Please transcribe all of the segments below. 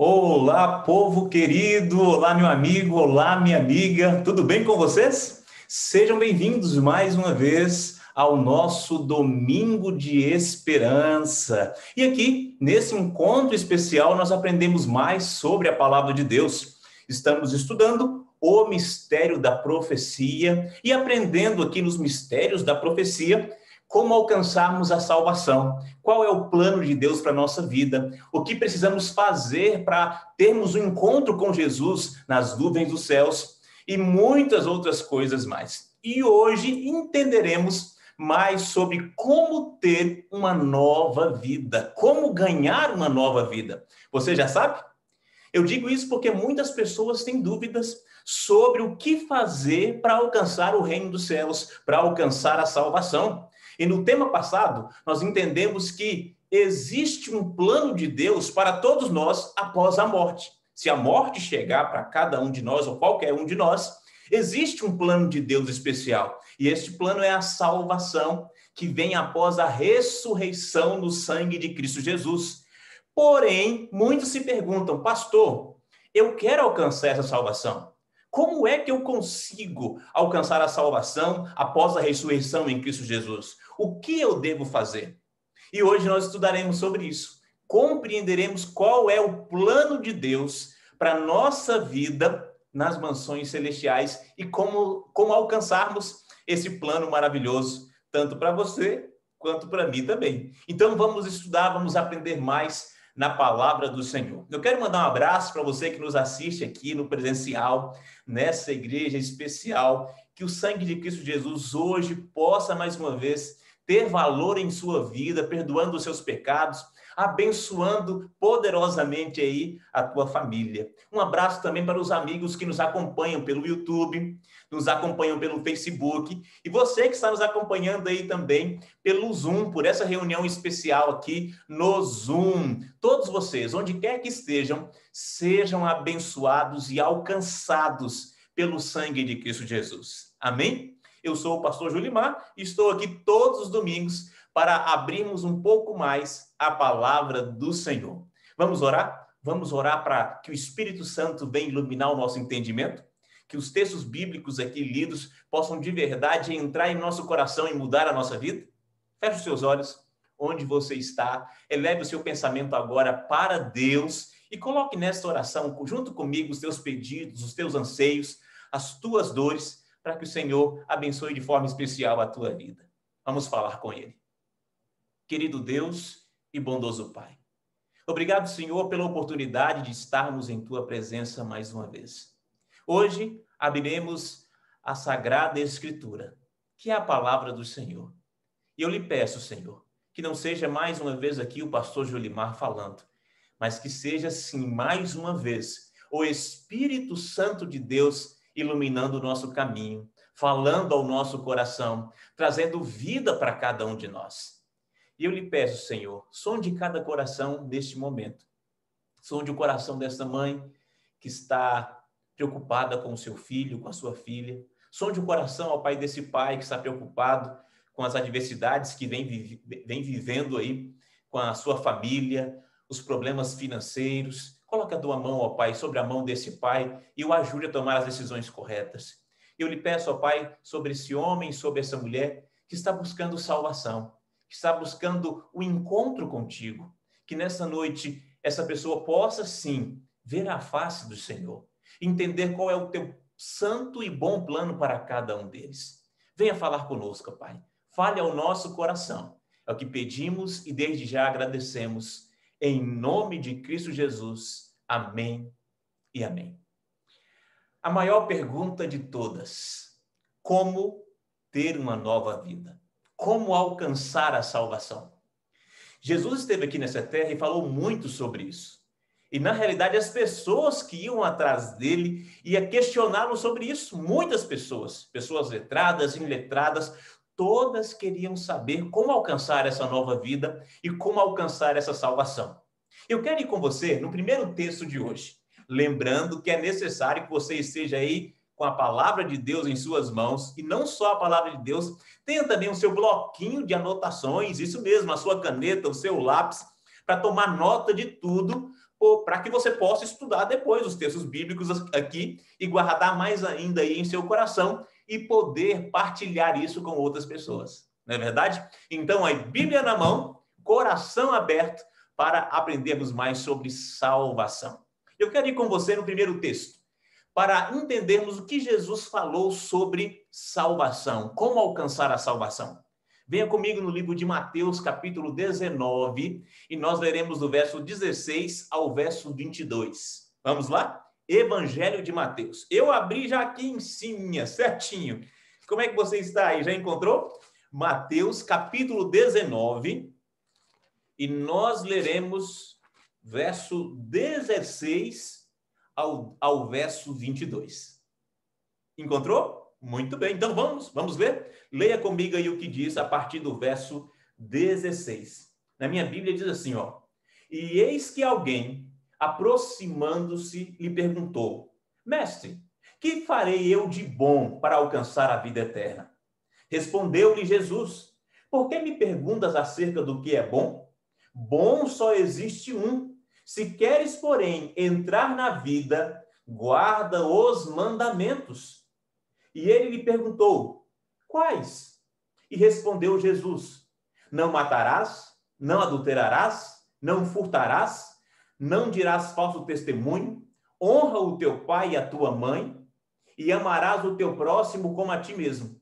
Olá, povo querido, olá, meu amigo, olá, minha amiga, tudo bem com vocês? Sejam bem-vindos mais uma vez ao nosso Domingo de Esperança. E aqui, nesse encontro especial, nós aprendemos mais sobre a Palavra de Deus. Estamos estudando o mistério da profecia e aprendendo aqui nos mistérios da profecia como alcançarmos a salvação, qual é o plano de Deus para a nossa vida, o que precisamos fazer para termos um encontro com Jesus nas nuvens dos céus e muitas outras coisas mais. E hoje entenderemos mais sobre como ter uma nova vida, como ganhar uma nova vida. Você já sabe? Eu digo isso porque muitas pessoas têm dúvidas sobre o que fazer para alcançar o reino dos céus, para alcançar a salvação. E no tema passado, nós entendemos que existe um plano de Deus para todos nós após a morte. Se a morte chegar para cada um de nós, ou qualquer um de nós, existe um plano de Deus especial. E este plano é a salvação, que vem após a ressurreição no sangue de Cristo Jesus. Porém, muitos se perguntam, pastor, eu quero alcançar essa salvação. Como é que eu consigo alcançar a salvação após a ressurreição em Cristo Jesus? O que eu devo fazer? E hoje nós estudaremos sobre isso. Compreenderemos qual é o plano de Deus para a nossa vida nas mansões celestiais e como alcançarmos esse plano maravilhoso, tanto para você quanto para mim também. Então vamos estudar, vamos aprender mais na palavra do Senhor. Eu quero mandar um abraço para você que nos assiste aqui no presencial, nessa igreja especial, que o sangue de Cristo Jesus hoje possa mais uma vez ter valor em sua vida, perdoando os seus pecados, abençoando poderosamente aí a tua família. Um abraço também para os amigos que nos acompanham pelo YouTube, nos acompanham pelo Facebook, e você que está nos acompanhando aí também pelo Zoom, por essa reunião especial aqui no Zoom. Todos vocês, onde quer que estejam, sejam abençoados e alcançados pelo sangue de Cristo Jesus. Amém? Eu sou o pastor Julimar e estou aqui todos os domingos para abrirmos um pouco mais a palavra do Senhor. Vamos orar? Vamos orar para que o Espírito Santo venha iluminar o nosso entendimento, que os textos bíblicos aqui lidos possam de verdade entrar em nosso coração e mudar a nossa vida? Feche os seus olhos, onde você está, eleve o seu pensamento agora para Deus e coloque nesta oração, junto comigo, os teus pedidos, os teus anseios, as tuas dores, para que o Senhor abençoe de forma especial a tua vida. Vamos falar com Ele. Querido Deus e bondoso Pai, obrigado, Senhor, pela oportunidade de estarmos em Tua presença mais uma vez. Hoje, abriremos a Sagrada Escritura, que é a palavra do Senhor. E eu lhe peço, Senhor, que não seja mais uma vez aqui o pastor Julimar falando, mas que seja, sim, mais uma vez, o Espírito Santo de Deus iluminando o nosso caminho, falando ao nosso coração, trazendo vida para cada um de nós. E eu lhe peço, Senhor, sonde cada coração neste momento. Sonde o coração desta mãe que está preocupada com o seu filho, com a sua filha. Sonde o coração, ó Pai, desse pai que está preocupado com as adversidades que vem vivendo aí com a sua família, os problemas financeiros. Coloque a tua mão, ó Pai, sobre a mão desse pai e o ajude a tomar as decisões corretas. Eu lhe peço, ó Pai, sobre esse homem, sobre essa mulher que está buscando salvação, que está buscando o encontro contigo, que nessa noite essa pessoa possa, sim, ver a face do Senhor, entender qual é o teu santo e bom plano para cada um deles. Venha falar conosco, Pai. Fale ao nosso coração. É o que pedimos e desde já agradecemos. Em nome de Cristo Jesus. Amém e amém. A maior pergunta de todas: como ter uma nova vida? Como alcançar a salvação? Jesus esteve aqui nessa terra e falou muito sobre isso. E, na realidade, as pessoas que iam atrás dele iam questioná-lo sobre isso. Muitas pessoas, pessoas letradas, iletradas, todas queriam saber como alcançar essa nova vida e como alcançar essa salvação. Eu quero ir com você no primeiro texto de hoje, lembrando que é necessário que você esteja aí com a palavra de Deus em suas mãos, e não só a palavra de Deus, tenha também o seu bloquinho de anotações, isso mesmo, a sua caneta, o seu lápis, para tomar nota de tudo, para que você possa estudar depois os textos bíblicos aqui e guardar mais ainda aí em seu coração e poder partilhar isso com outras pessoas. Não é verdade? Então, a Bíblia na mão, coração aberto para aprendermos mais sobre salvação. Eu quero ir com você no primeiro texto, para entendermos o que Jesus falou sobre salvação, como alcançar a salvação. Venha comigo no livro de Mateus, capítulo 19, e nós leremos do verso 16 ao verso 22. Vamos lá? Evangelho de Mateus. Eu abri já aqui em cima, certinho. Como é que você está aí? Já encontrou? Mateus, capítulo 19, e nós leremos verso 16 ao verso 22. Encontrou? Muito bem, então vamos ler? Leia comigo aí o que diz a partir do verso 16. Na minha Bíblia diz assim, ó. E eis que alguém, aproximando-se, lhe perguntou: Mestre, que farei eu de bom para alcançar a vida eterna? Respondeu-lhe Jesus: Por que me perguntas acerca do que é bom? Bom só existe um. Se queres, porém, entrar na vida, guarda os mandamentos. E ele lhe perguntou: Quais? E respondeu Jesus: Não matarás, não adulterarás, não furtarás, não dirás falso testemunho, honra o teu pai e a tua mãe, e amarás o teu próximo como a ti mesmo.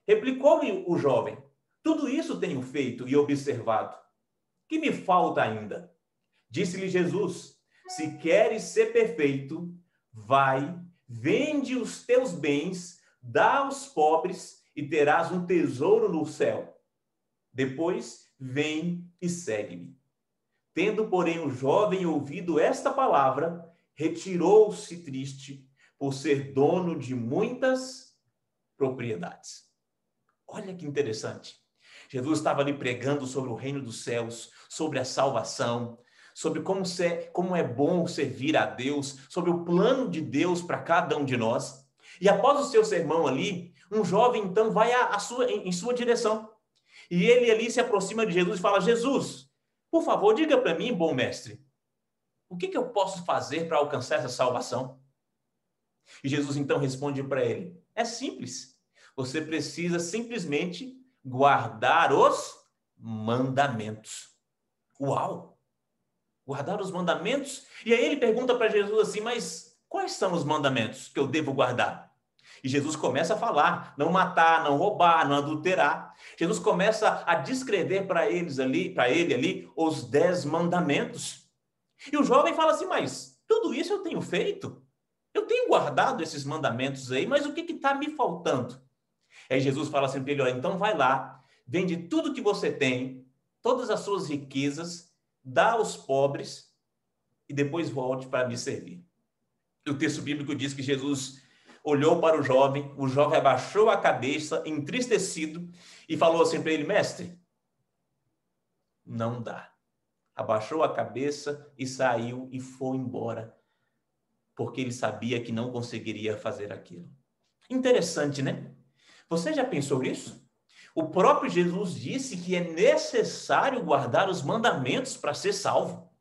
Replicou-lhe o jovem: Tudo isso tenho feito e observado. Que me falta ainda? Disse-lhe Jesus: Se queres ser perfeito, vai, vende os teus bens, dá aos pobres e terás um tesouro no céu. Depois, vem e segue-me. Tendo, porém, o jovem ouvido esta palavra, retirou-se triste, por ser dono de muitas propriedades. Olha que interessante. Jesus estava ali pregando sobre o reino dos céus, sobre a salvação, sobre como é bom servir a Deus, sobre o plano de Deus para cada um de nós. E após o seu sermão ali, um jovem então vai em sua direção. E ele ali se aproxima de Jesus e fala: Jesus, por favor, diga para mim, bom mestre, o que eu posso fazer para alcançar essa salvação? E Jesus então responde para ele: é simples. Você precisa simplesmente guardar os mandamentos. Uau! Guardar os mandamentos? E aí ele pergunta para Jesus assim: mas quais são os mandamentos que eu devo guardar? E Jesus começa a falar: não matar, não roubar, não adulterar. Jesus começa a descrever para ele ali os 10 mandamentos. E o jovem fala assim: mas tudo isso eu tenho feito? Eu tenho guardado esses mandamentos aí, mas o que está me faltando? Aí Jesus fala assim para ele: olha, então vai lá, vende tudo que você tem, todas as suas riquezas, dá aos pobres e depois volte para me servir. E o texto bíblico diz que Jesus olhou para o jovem abaixou a cabeça, entristecido, e falou assim para ele: mestre, não dá. Abaixou a cabeça e saiu e foi embora, porque ele sabia que não conseguiria fazer aquilo. Interessante, né? Você já pensou nisso? O próprio Jesus disse que é necessário guardar os mandamentos para ser salvo.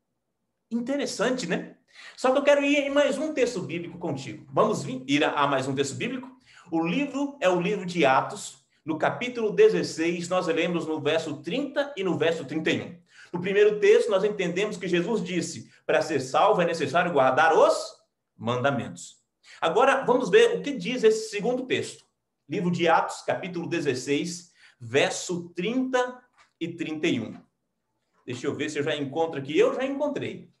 Interessante, né? Só que eu quero ir em mais um texto bíblico contigo. Vamos ir a mais um texto bíblico? O livro é o livro de Atos, no capítulo 16, nós lemos no verso 30 e no verso 31. No primeiro texto, nós entendemos que Jesus disse: para ser salvo é necessário guardar os mandamentos. Agora, vamos ver o que diz esse segundo texto. Livro de Atos, capítulo 16, verso 30 e 31. Deixa eu ver se eu já encontro aqui. Eu já encontrei.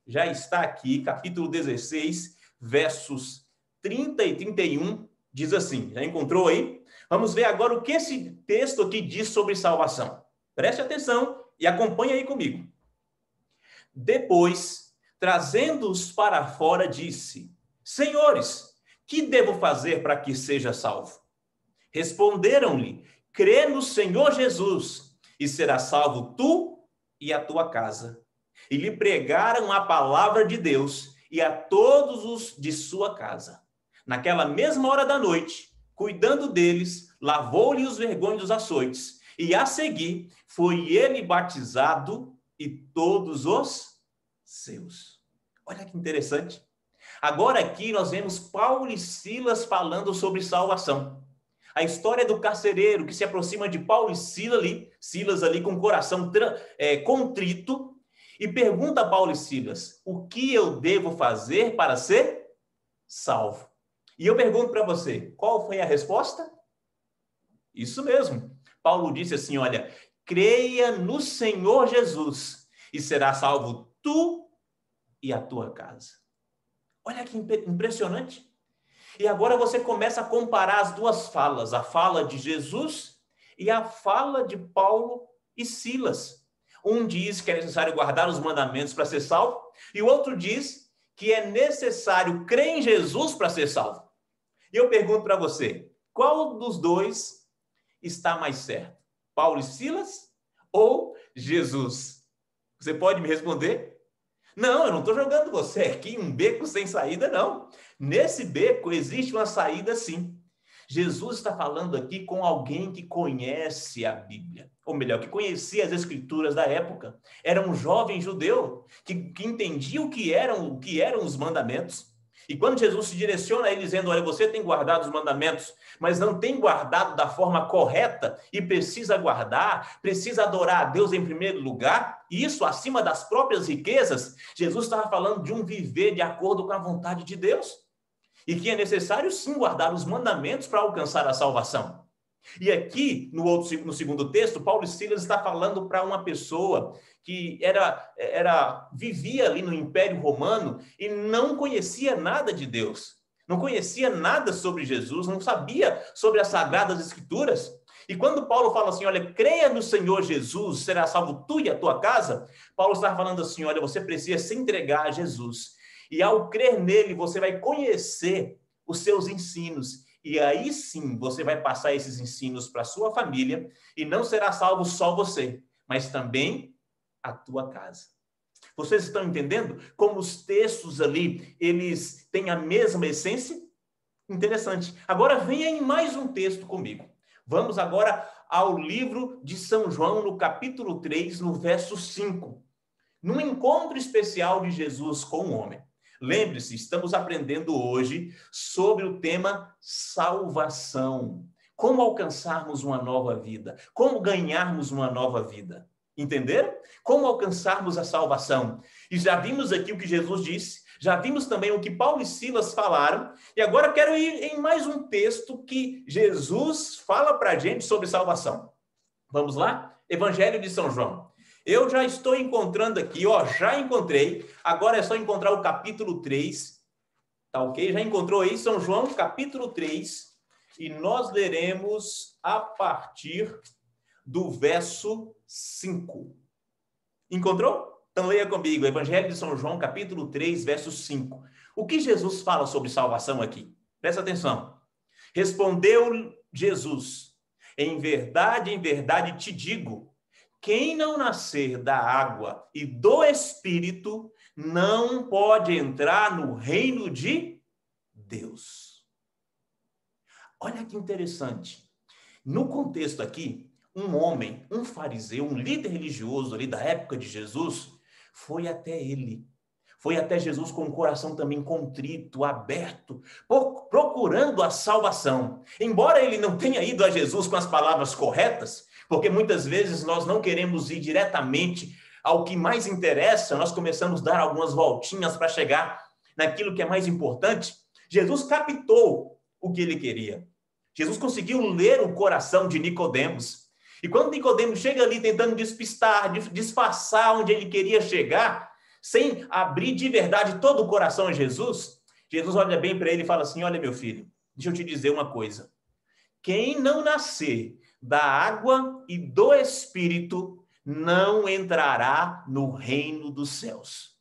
Já está aqui, capítulo 16, versos 30 e 31, diz assim. Já encontrou aí? Vamos ver agora o que esse texto aqui diz sobre salvação. Preste atenção e acompanhe aí comigo. Depois, trazendo-os para fora, disse: Senhores, que devo fazer para que seja salvo? Responderam-lhe: crê no Senhor Jesus, e serás salvo tu e a tua casa. E lhe pregaram a palavra de Deus e a todos os de sua casa. Naquela mesma hora da noite, cuidando deles, lavou-lhe os vergões dos açoites, e a seguir foi ele batizado e todos os seus. Olha que interessante. Agora aqui nós vemos Paulo e Silas falando sobre salvação. A história do carcereiro que se aproxima de Paulo e Silas ali com o coração contrito, e pergunta a Paulo e Silas, o que eu devo fazer para ser salvo? E eu pergunto para você, qual foi a resposta? Isso mesmo. Paulo disse assim, olha, creia no Senhor Jesus e será salvo tu e a tua casa. Olha que impressionante. E agora você começa a comparar as duas falas, a fala de Jesus e a fala de Paulo e Silas. Um diz que é necessário guardar os mandamentos para ser salvo, e o outro diz que é necessário crer em Jesus para ser salvo. E eu pergunto para você, qual dos dois está mais certo? Paulo e Silas ou Jesus? Você pode me responder? Não, eu não estou jogando você aqui em um beco sem saída, não. Nesse beco existe uma saída, sim. Jesus está falando aqui com alguém que conhece a Bíblia, ou melhor, que conhecia as Escrituras da época. Era um jovem judeu que entendia o que eram os mandamentos. E quando Jesus se direciona a ele dizendo, olha, você tem guardado os mandamentos, mas não tem guardado da forma correta e precisa guardar, precisa adorar a Deus em primeiro lugar, e isso acima das próprias riquezas, Jesus estava falando de um viver de acordo com a vontade de Deus. E que é necessário sim guardar os mandamentos para alcançar a salvação. E aqui, no segundo texto, Paulo e Silas está falando para uma pessoa que vivia ali no Império Romano e não conhecia nada de Deus, não conhecia nada sobre Jesus, não sabia sobre as Sagradas Escrituras. E quando Paulo fala assim, olha, creia no Senhor Jesus, será salvo tu e a tua casa, Paulo está falando assim, olha, você precisa se entregar a Jesus. E ao crer nele, você vai conhecer os seus ensinos. E aí sim, você vai passar esses ensinos para a sua família e não será salvo só você, mas também a tua casa. Vocês estão entendendo como os textos ali, eles têm a mesma essência? Interessante. Agora venha em mais um texto comigo. Vamos agora ao livro de São João, no capítulo 3, no verso 5. Num encontro especial de Jesus com o homem. Lembre-se, estamos aprendendo hoje sobre o tema salvação. Como alcançarmos uma nova vida? Como ganharmos uma nova vida? Entenderam? Como alcançarmos a salvação? E já vimos aqui o que Jesus disse, já vimos também o que Paulo e Silas falaram, e agora quero ir em mais um texto que Jesus fala para a gente sobre salvação. Vamos lá? Evangelho de São João. Eu já estou encontrando aqui, já encontrei. Agora é só encontrar o capítulo 3. Tá ok? Já encontrou aí São João, capítulo 3. E nós leremos a partir do verso 5. Encontrou? Então leia comigo. Evangelho de São João, capítulo 3, verso 5. O que Jesus fala sobre salvação aqui? Presta atenção. Respondeu Jesus, em verdade te digo, quem não nascer da água e do Espírito não pode entrar no reino de Deus. Olha que interessante. No contexto aqui, um homem, um fariseu, um líder religioso ali da época de Jesus, foi até ele. Foi até Jesus com o coração também contrito, aberto, procurando a salvação. Embora ele não tenha ido a Jesus com as palavras corretas, porque muitas vezes nós não queremos ir diretamente ao que mais interessa, nós começamos a dar algumas voltinhas para chegar naquilo que é mais importante. Jesus captou o que ele queria. Jesus conseguiu ler o coração de Nicodemos. E quando Nicodemos chega ali tentando despistar, disfarçar onde ele queria chegar, sem abrir de verdade todo o coração a Jesus, Jesus olha bem para ele e fala assim, olha meu filho, deixa eu te dizer uma coisa. Quem não nascer da água e do Espírito não entrará no reino dos céus.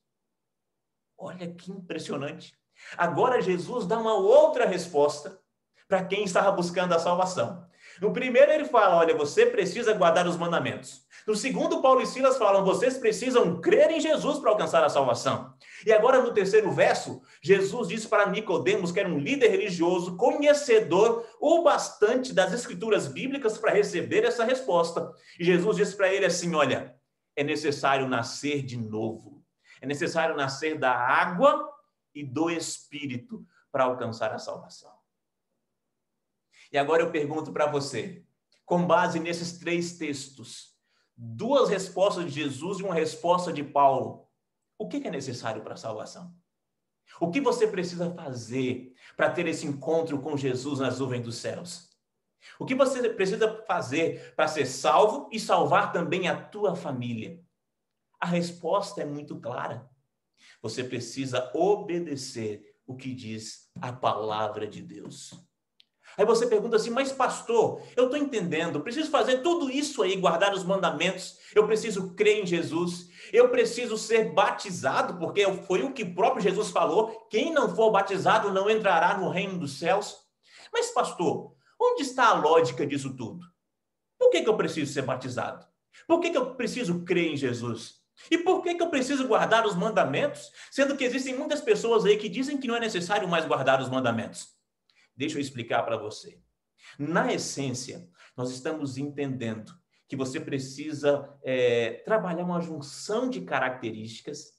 Olha que impressionante. Agora Jesus dá uma outra resposta para quem estava buscando a salvação. No primeiro ele fala, olha, você precisa guardar os mandamentos. No segundo, Paulo e Silas falam, vocês precisam crer em Jesus para alcançar a salvação. E agora no terceiro verso, Jesus diz para Nicodemos, que era um líder religioso, conhecedor o bastante das escrituras bíblicas para receber essa resposta. E Jesus diz para ele assim, olha, é necessário nascer de novo. É necessário nascer da água e do Espírito para alcançar a salvação. E agora eu pergunto para você, com base nesses 3 textos, 2 respostas de Jesus e uma resposta de Paulo, o que é necessário para a salvação? O que você precisa fazer para ter esse encontro com Jesus nas nuvens dos céus? O que você precisa fazer para ser salvo e salvar também a tua família? A resposta é muito clara. Você precisa obedecer o que diz a palavra de Deus. Aí você pergunta assim, mas pastor, eu estou entendendo, eu preciso fazer tudo isso aí, guardar os mandamentos, eu preciso crer em Jesus, eu preciso ser batizado, porque foi o que o próprio Jesus falou, quem não for batizado não entrará no reino dos céus. Mas pastor, onde está a lógica disso tudo? Por que eu preciso ser batizado? Por que eu preciso crer em Jesus? E por que eu preciso guardar os mandamentos, sendo que existem muitas pessoas aí que dizem que não é necessário mais guardar os mandamentos? Deixa eu explicar para você. Na essência, nós estamos entendendo que você precisa trabalhar uma junção de características,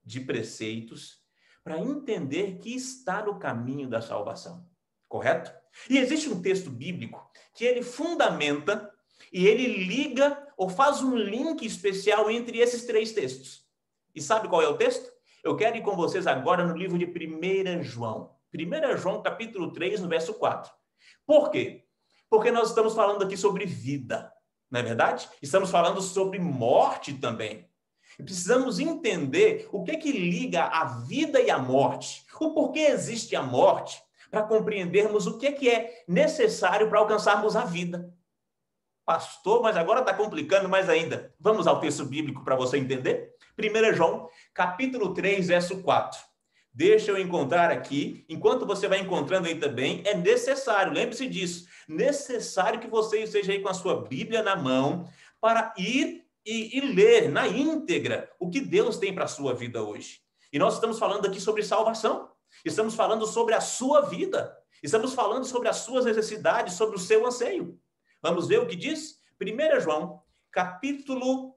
de preceitos, para entender que está no caminho da salvação. Correto? E existe um texto bíblico que ele fundamenta e ele liga ou faz um link especial entre esses 3 textos. E sabe qual é o texto? Eu quero ir com vocês agora no livro de 1 João. 1 João, capítulo 3, no verso 4. Por quê? Porque nós estamos falando aqui sobre vida, não é verdade? Estamos falando sobre morte também. E precisamos entender o que liga a vida e a morte. O porquê existe a morte, para compreendermos o que é necessário para alcançarmos a vida. Pastor, mas agora está complicando mais ainda. Vamos ao texto bíblico para você entender? 1 João, capítulo 3, verso 4. Deixa eu encontrar aqui. Enquanto você vai encontrando aí também, é necessário, lembre-se disso, necessário que você esteja aí com a sua Bíblia na mão para ir e ler na íntegra o que Deus tem para a sua vida hoje. E nós estamos falando aqui sobre salvação. Estamos falando sobre a sua vida. Estamos falando sobre as suas necessidades, sobre o seu anseio. Vamos ver o que diz? 1 João, capítulo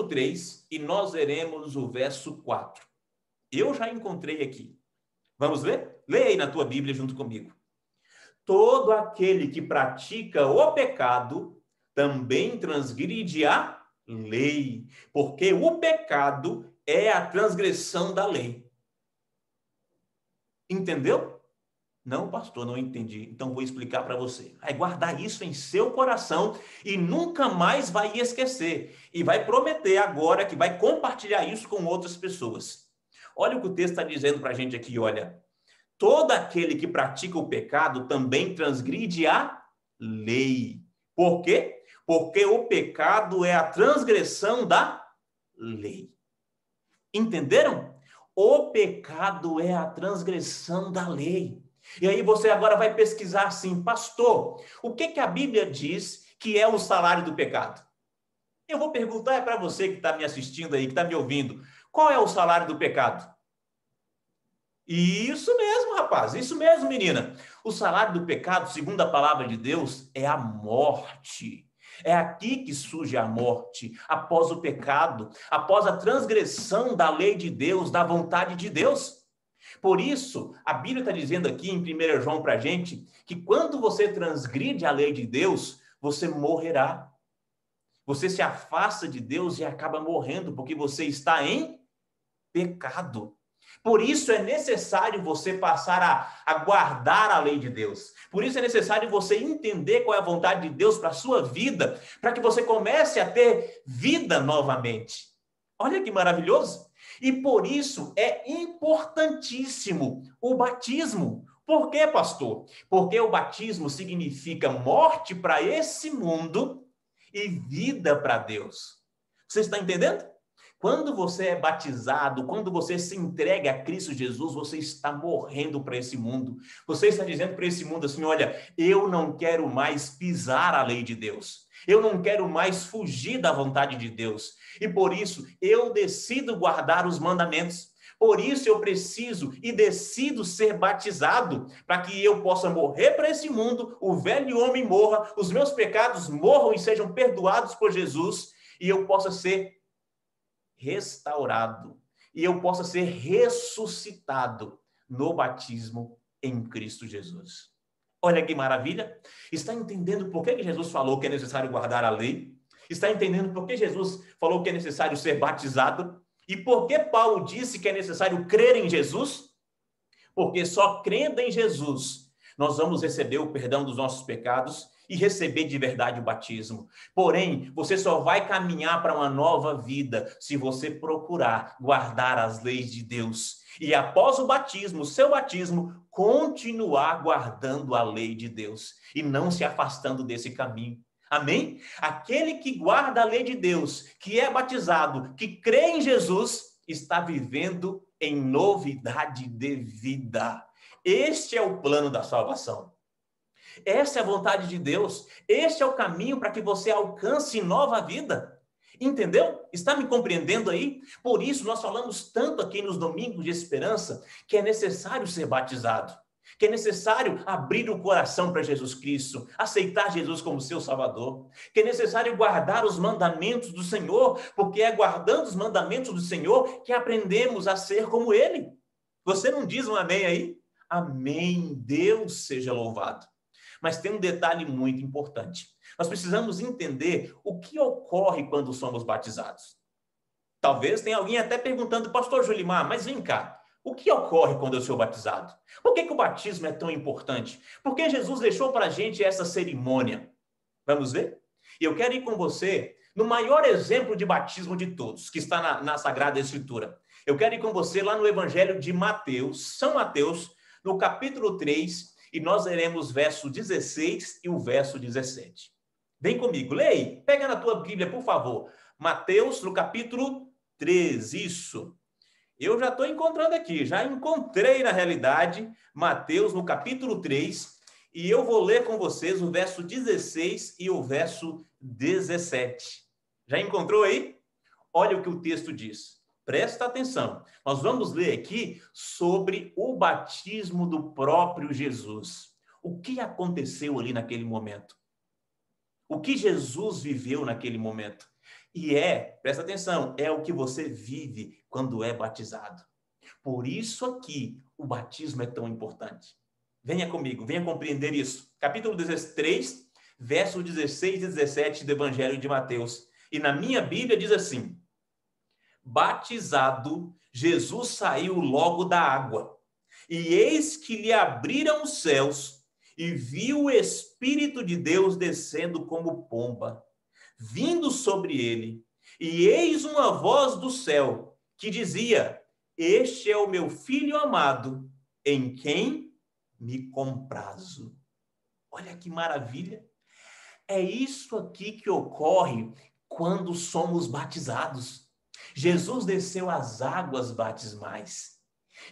3, e nós leremos o verso 4. Eu já encontrei aqui. Vamos ler? Leia aí na tua Bíblia junto comigo. Todo aquele que pratica o pecado também transgride a lei, porque o pecado é a transgressão da lei. Entendeu? Não, pastor, não entendi. Então vou explicar para você. Vai guardar isso em seu coração e nunca mais vai esquecer. E vai prometer agora que vai compartilhar isso com outras pessoas. Olha o que o texto está dizendo para a gente aqui, olha. Todo aquele que pratica o pecado também transgride a lei. Por quê? Porque o pecado é a transgressão da lei. Entenderam? O pecado é a transgressão da lei. E aí você agora vai pesquisar assim, pastor, o que a Bíblia diz que é o salário do pecado? Eu vou perguntar para você que está me assistindo aí, que está me ouvindo, qual é o salário do pecado? Isso mesmo, rapaz, isso mesmo, menina. O salário do pecado, segundo a palavra de Deus, é a morte. É aqui que surge a morte, após o pecado, após a transgressão da lei de Deus, da vontade de Deus. Por isso, a Bíblia está dizendo aqui em 1 João para a gente que quando você transgride a lei de Deus, você morrerá. Você se afasta de Deus e acaba morrendo porque você está em pecado. Por isso é necessário você passar a guardar a lei de Deus. Por isso é necessário você entender qual é a vontade de Deus para a sua vida, para que você comece a ter vida novamente. Olha que maravilhoso! E por isso é importantíssimo o batismo. Por quê, pastor? Porque o batismo significa morte para esse mundo e vida para Deus. Você está entendendo? Quando você é batizado, quando você se entrega a Cristo Jesus, você está morrendo para esse mundo. Você está dizendo para esse mundo assim, olha, eu não quero mais pisar a lei de Deus. Eu não quero mais fugir da vontade de Deus. E por isso, eu decido guardar os mandamentos. Por isso, eu preciso e decido ser batizado, para que eu possa morrer para esse mundo, o velho homem morra, os meus pecados morram e sejam perdoados por Jesus, e eu possa ser restaurado e eu possa ser ressuscitado no batismo em Cristo Jesus. Olha que maravilha! Está entendendo por que Jesus falou que é necessário guardar a lei? Está entendendo por que Jesus falou que é necessário ser batizado? E por que Paulo disse que é necessário crer em Jesus? Porque só crendo em Jesus nós vamos receber o perdão dos nossos pecados e receber de verdade o batismo. Porém, você só vai caminhar para uma nova vida se você procurar guardar as leis de Deus. E após o batismo, o seu batismo, continuar guardando a lei de Deus e não se afastando desse caminho. Amém? Aquele que guarda a lei de Deus, que é batizado, que crê em Jesus, está vivendo em novidade de vida. Este é o plano da salvação. Essa é a vontade de Deus. Este é o caminho para que você alcance nova vida. Entendeu? Está me compreendendo aí? Por isso nós falamos tanto aqui nos domingos de esperança que é necessário ser batizado, que é necessário abrir o coração para Jesus Cristo, aceitar Jesus como seu Salvador, que é necessário guardar os mandamentos do Senhor, porque é guardando os mandamentos do Senhor que aprendemos a ser como Ele. Você não diz um amém aí? Amém, Deus seja louvado. Mas tem um detalhe muito importante. Nós precisamos entender o que ocorre quando somos batizados. Talvez tenha alguém até perguntando, pastor Julimar, mas vem cá, o que ocorre quando eu sou batizado? Por que o batismo é tão importante? Por que Jesus deixou para a gente essa cerimônia? Vamos ver? E eu quero ir com você no maior exemplo de batismo de todos, que está na Sagrada Escritura. Eu quero ir com você lá no Evangelho de Mateus, São Mateus, no capítulo 3, e nós leremos o verso 16 e o verso 17. Vem comigo, leia aí, pega na tua Bíblia, por favor. Mateus, no capítulo 3, isso. Eu já estou encontrando aqui, já encontrei na realidade, Mateus, no capítulo 3, e eu vou ler com vocês o verso 16 e o verso 17. Já encontrou aí? Olha o que o texto diz. Presta atenção. Nós vamos ler aqui sobre o batismo do próprio Jesus. O que aconteceu ali naquele momento? O que Jesus viveu naquele momento? E presta atenção, é o que você vive quando é batizado. Por isso aqui, o batismo é tão importante. Venha comigo, venha compreender isso. Capítulo 3, versos 16 e 17 do Evangelho de Mateus. E na minha Bíblia diz assim: batizado, Jesus saiu logo da água. E eis que lhe abriram os céus, e viu o Espírito de Deus descendo como pomba, vindo sobre ele. E eis uma voz do céu, que dizia: este é o meu Filho amado, em quem me comprazo. Olha que maravilha! É isso aqui que ocorre quando somos batizados. Jesus desceu às águas batismais.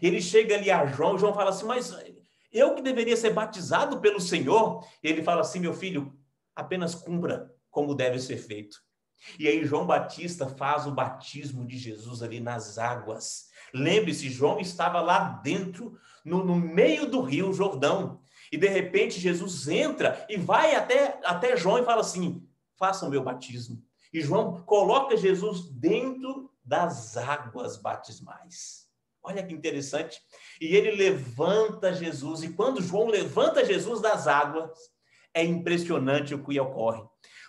Ele chega ali a João, João fala assim, mas eu que deveria ser batizado pelo Senhor? Ele fala assim, meu filho, apenas cumpra como deve ser feito. E aí João Batista faz o batismo de Jesus ali nas águas. Lembre-se, João estava lá dentro, no meio do rio Jordão. E de repente Jesus entra e vai até João e fala assim, faça o meu batismo. E João coloca Jesus dentro das águas batismais. Olha que interessante. E ele levanta Jesus. E quando João levanta Jesus das águas, é impressionante o que ocorre.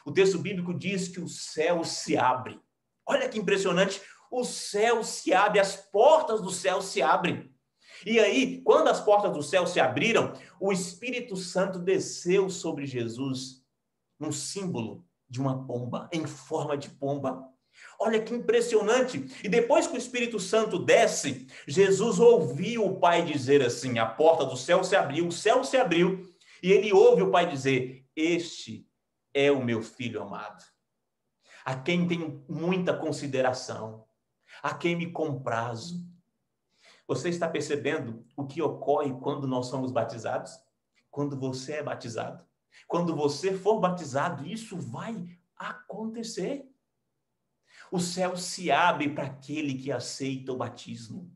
O texto bíblico diz que o céu se abre. Olha que impressionante. O céu se abre, as portas do céu se abrem. E aí, quando as portas do céu se abriram, o Espírito Santo desceu sobre Jesus, um símbolo de uma pomba, em forma de pomba. Olha que impressionante. E depois que o Espírito Santo desce, Jesus ouviu o Pai dizer assim, a porta do céu se abriu, o céu se abriu, e ele ouve o Pai dizer, este é o meu Filho amado, a quem tenho muita consideração, a quem me comprazo. Você está percebendo o que ocorre quando nós somos batizados? Quando você é batizado. Quando você for batizado, isso vai acontecer. O céu se abre para aquele que aceita o batismo.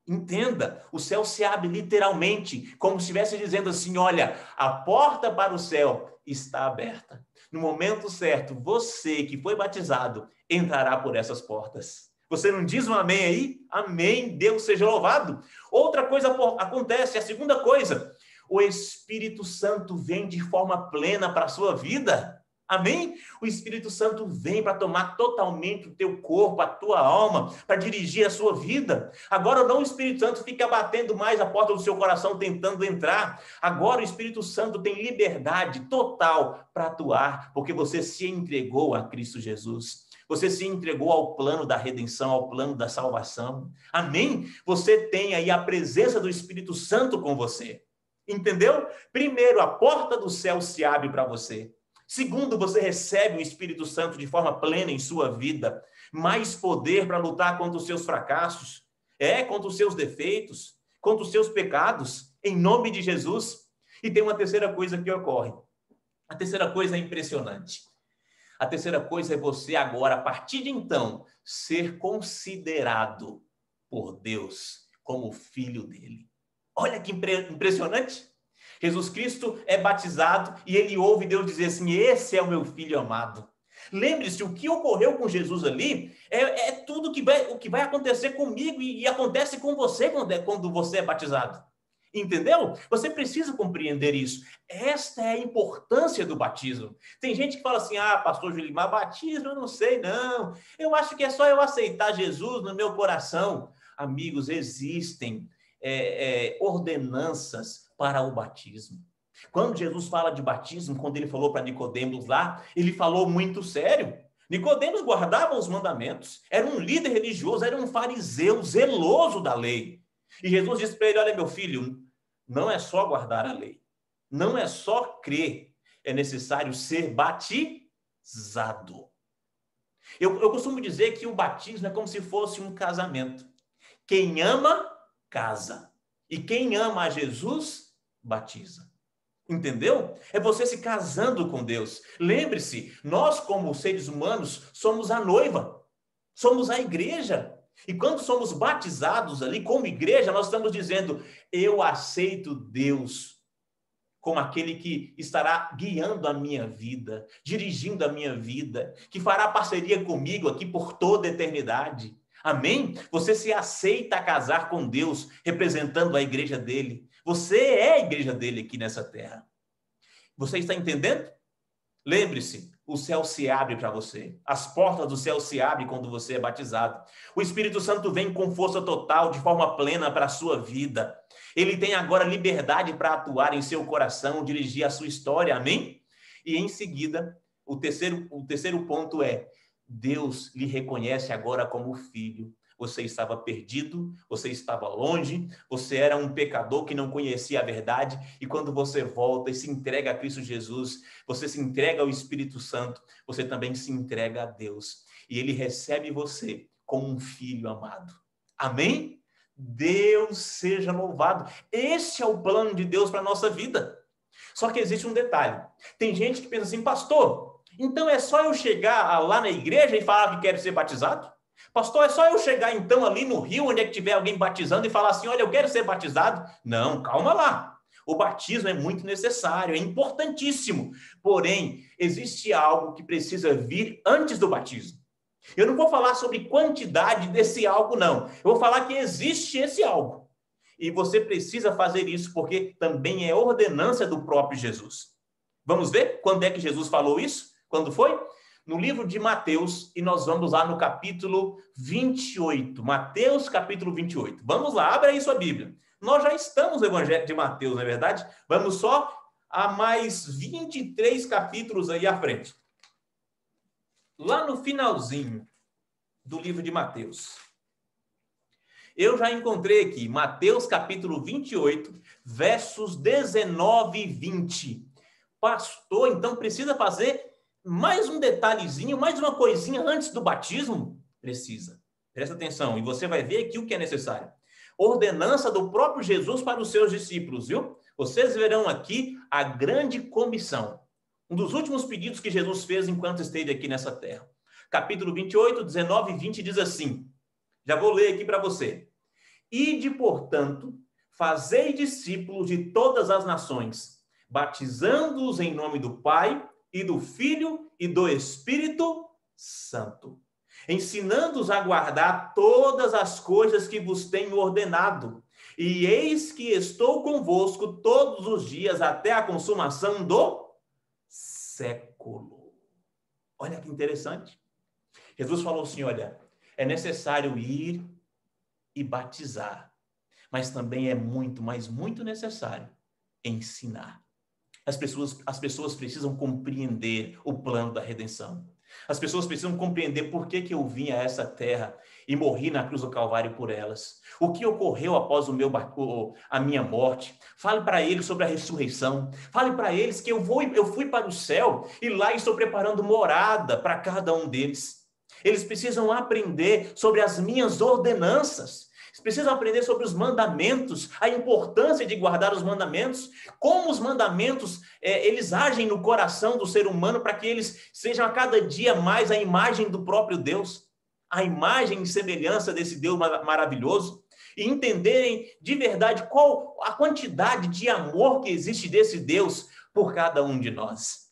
Entenda, o céu se abre literalmente, como se estivesse dizendo assim, olha, a porta para o céu está aberta. No momento certo, você que foi batizado entrará por essas portas. Você não diz um amém aí? Amém, Deus seja louvado. Outra coisa acontece, a segunda coisa, o Espírito Santo vem de forma plena para a sua vida. Amém? O Espírito Santo vem para tomar totalmente o teu corpo, a tua alma, para dirigir a sua vida. Agora não o Espírito Santo fica batendo mais a porta do seu coração, tentando entrar. Agora o Espírito Santo tem liberdade total para atuar, porque você se entregou a Cristo Jesus. Você se entregou ao plano da redenção, ao plano da salvação. Amém? Você tem aí a presença do Espírito Santo com você. Entendeu? Primeiro, a porta do céu se abre para você. Segundo, você recebe o Espírito Santo de forma plena em sua vida, mais poder para lutar contra os seus fracassos, contra os seus defeitos, contra os seus pecados, em nome de Jesus. E tem uma terceira coisa que ocorre. A terceira coisa é impressionante. A terceira coisa é você agora, a partir de então, ser considerado por Deus como filho dele. Olha que impressionante. Jesus Cristo é batizado e ele ouve Deus dizer assim, esse é o meu filho amado. Lembre-se, o que ocorreu com Jesus ali é tudo o que vai acontecer comigo e acontece com você quando você é batizado. Entendeu? Você precisa compreender isso. Esta é a importância do batismo. Tem gente que fala assim, pastor Julimar, batismo eu não sei não. Eu acho que é só eu aceitar Jesus no meu coração. Amigos, existem ordenanças para o batismo. Quando Jesus fala de batismo, quando ele falou para Nicodemos lá, ele falou muito sério. Nicodemos guardava os mandamentos, era um líder religioso, era um fariseu zeloso da lei. E Jesus disse para ele, olha meu filho, não é só guardar a lei, não é só crer, é necessário ser batizado. Eu costumo dizer que o batismo é como se fosse um casamento. Quem ama, casa. E quem ama a Jesus, batiza. Entendeu? É você se casando com Deus. Lembre-se, nós como seres humanos somos a noiva, somos a igreja. E quando somos batizados ali como igreja, nós estamos dizendo, eu aceito Deus como aquele que estará guiando a minha vida, dirigindo a minha vida, que fará parceria comigo aqui por toda a eternidade. Amém? Você se aceita a casar com Deus, representando a igreja dele. Você é a igreja dele aqui nessa terra. Você está entendendo? Lembre-se, o céu se abre para você. As portas do céu se abrem quando você é batizado. O Espírito Santo vem com força total, de forma plena para a sua vida. Ele tem agora liberdade para atuar em seu coração, dirigir a sua história. Amém? E em seguida, o terceiro ponto é, Deus lhe reconhece agora como filho. Você estava perdido, você estava longe, você era um pecador que não conhecia a verdade, e quando você volta e se entrega a Cristo Jesus, você se entrega ao Espírito Santo, você também se entrega a Deus, e ele recebe você como um filho amado. Amém? Deus seja louvado. Esse é o plano de Deus para a nossa vida. Só que existe um detalhe. Tem gente que pensa assim, pastor, então é só eu chegar lá na igreja e falar que quero ser batizado? Pastor, é só eu chegar então ali no Rio, onde é que tiver alguém batizando e falar assim, olha, eu quero ser batizado? Não, calma lá. O batismo é muito necessário, é importantíssimo. Porém, existe algo que precisa vir antes do batismo. Eu não vou falar sobre quantidade desse algo, não. Eu vou falar que existe esse algo. E você precisa fazer isso porque também é ordenança do próprio Jesus. Vamos ver quando é que Jesus falou isso? Quando foi? No livro de Mateus, e nós vamos lá no capítulo 28. Mateus, capítulo 28. Vamos lá, abre aí sua Bíblia. Nós já estamos no Evangelho de Mateus, não é verdade? Vamos só a mais 23 capítulos aí à frente. Lá no finalzinho do livro de Mateus. Eu já encontrei aqui, Mateus, capítulo 28, versos 19 e 20. Pastor, então precisa fazer mais um detalhezinho, mais uma coisinha antes do batismo? Precisa. Presta atenção, e você vai ver aqui o que é necessário. Ordenança do próprio Jesus para os seus discípulos, viu? Vocês verão aqui a grande comissão. Um dos últimos pedidos que Jesus fez enquanto esteve aqui nessa terra. Capítulo 28, 19 e 20 diz assim. Já vou ler aqui para você. Ide, portanto, fazei discípulos de todas as nações, batizando-os em nome do Pai, e do Filho e do Espírito Santo, ensinando-os a guardar todas as coisas que vos tenho ordenado. E eis que estou convosco todos os dias até a consumação do século. Olha que interessante. Jesus falou assim, olha, é necessário ir e batizar, mas também é muito, mas muito necessário ensinar. As pessoas precisam compreender o plano da redenção. As pessoas precisam compreender por que eu vim a essa terra e morri na cruz do Calvário por elas. O que ocorreu após a minha morte. Fale para eles sobre a ressurreição. Fale para eles que eu fui para o céu e lá estou preparando morada para cada um deles. Eles precisam aprender sobre as minhas ordenanças. Precisam aprender sobre os mandamentos, a importância de guardar os mandamentos, como os mandamentos eles agem no coração do ser humano para que eles sejam a cada dia mais a imagem do próprio Deus, a imagem e semelhança desse Deus maravilhoso, e entenderem de verdade qual a quantidade de amor que existe desse Deus por cada um de nós.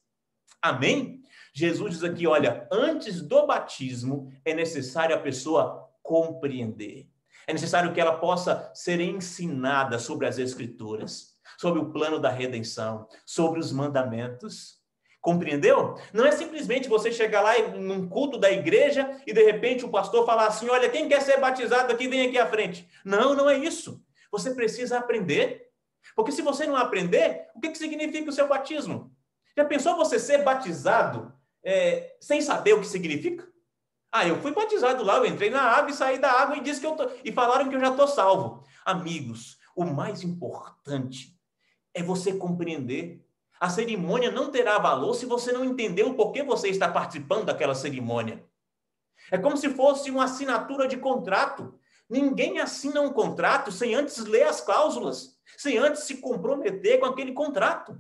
Amém? Jesus diz aqui, olha, antes do batismo é necessário a pessoa compreender. É necessário que ela possa ser ensinada sobre as Escrituras, sobre o plano da redenção, sobre os mandamentos. Compreendeu? Não é simplesmente você chegar lá num culto da igreja e de repente o pastor falar assim, olha, quem quer ser batizado aqui, vem aqui à frente. Não, não é isso. Você precisa aprender. Porque se você não aprender, o que significa o seu batismo? Já pensou você ser batizado sem saber o que significa? Eu fui batizado lá, eu entrei na água e saí da água e disse e falaram que eu já estou salvo. Amigos, o mais importante é você compreender. A cerimônia não terá valor se você não entender o porquê você está participando daquela cerimônia. É como se fosse uma assinatura de contrato. Ninguém assina um contrato sem antes ler as cláusulas, sem antes se comprometer com aquele contrato.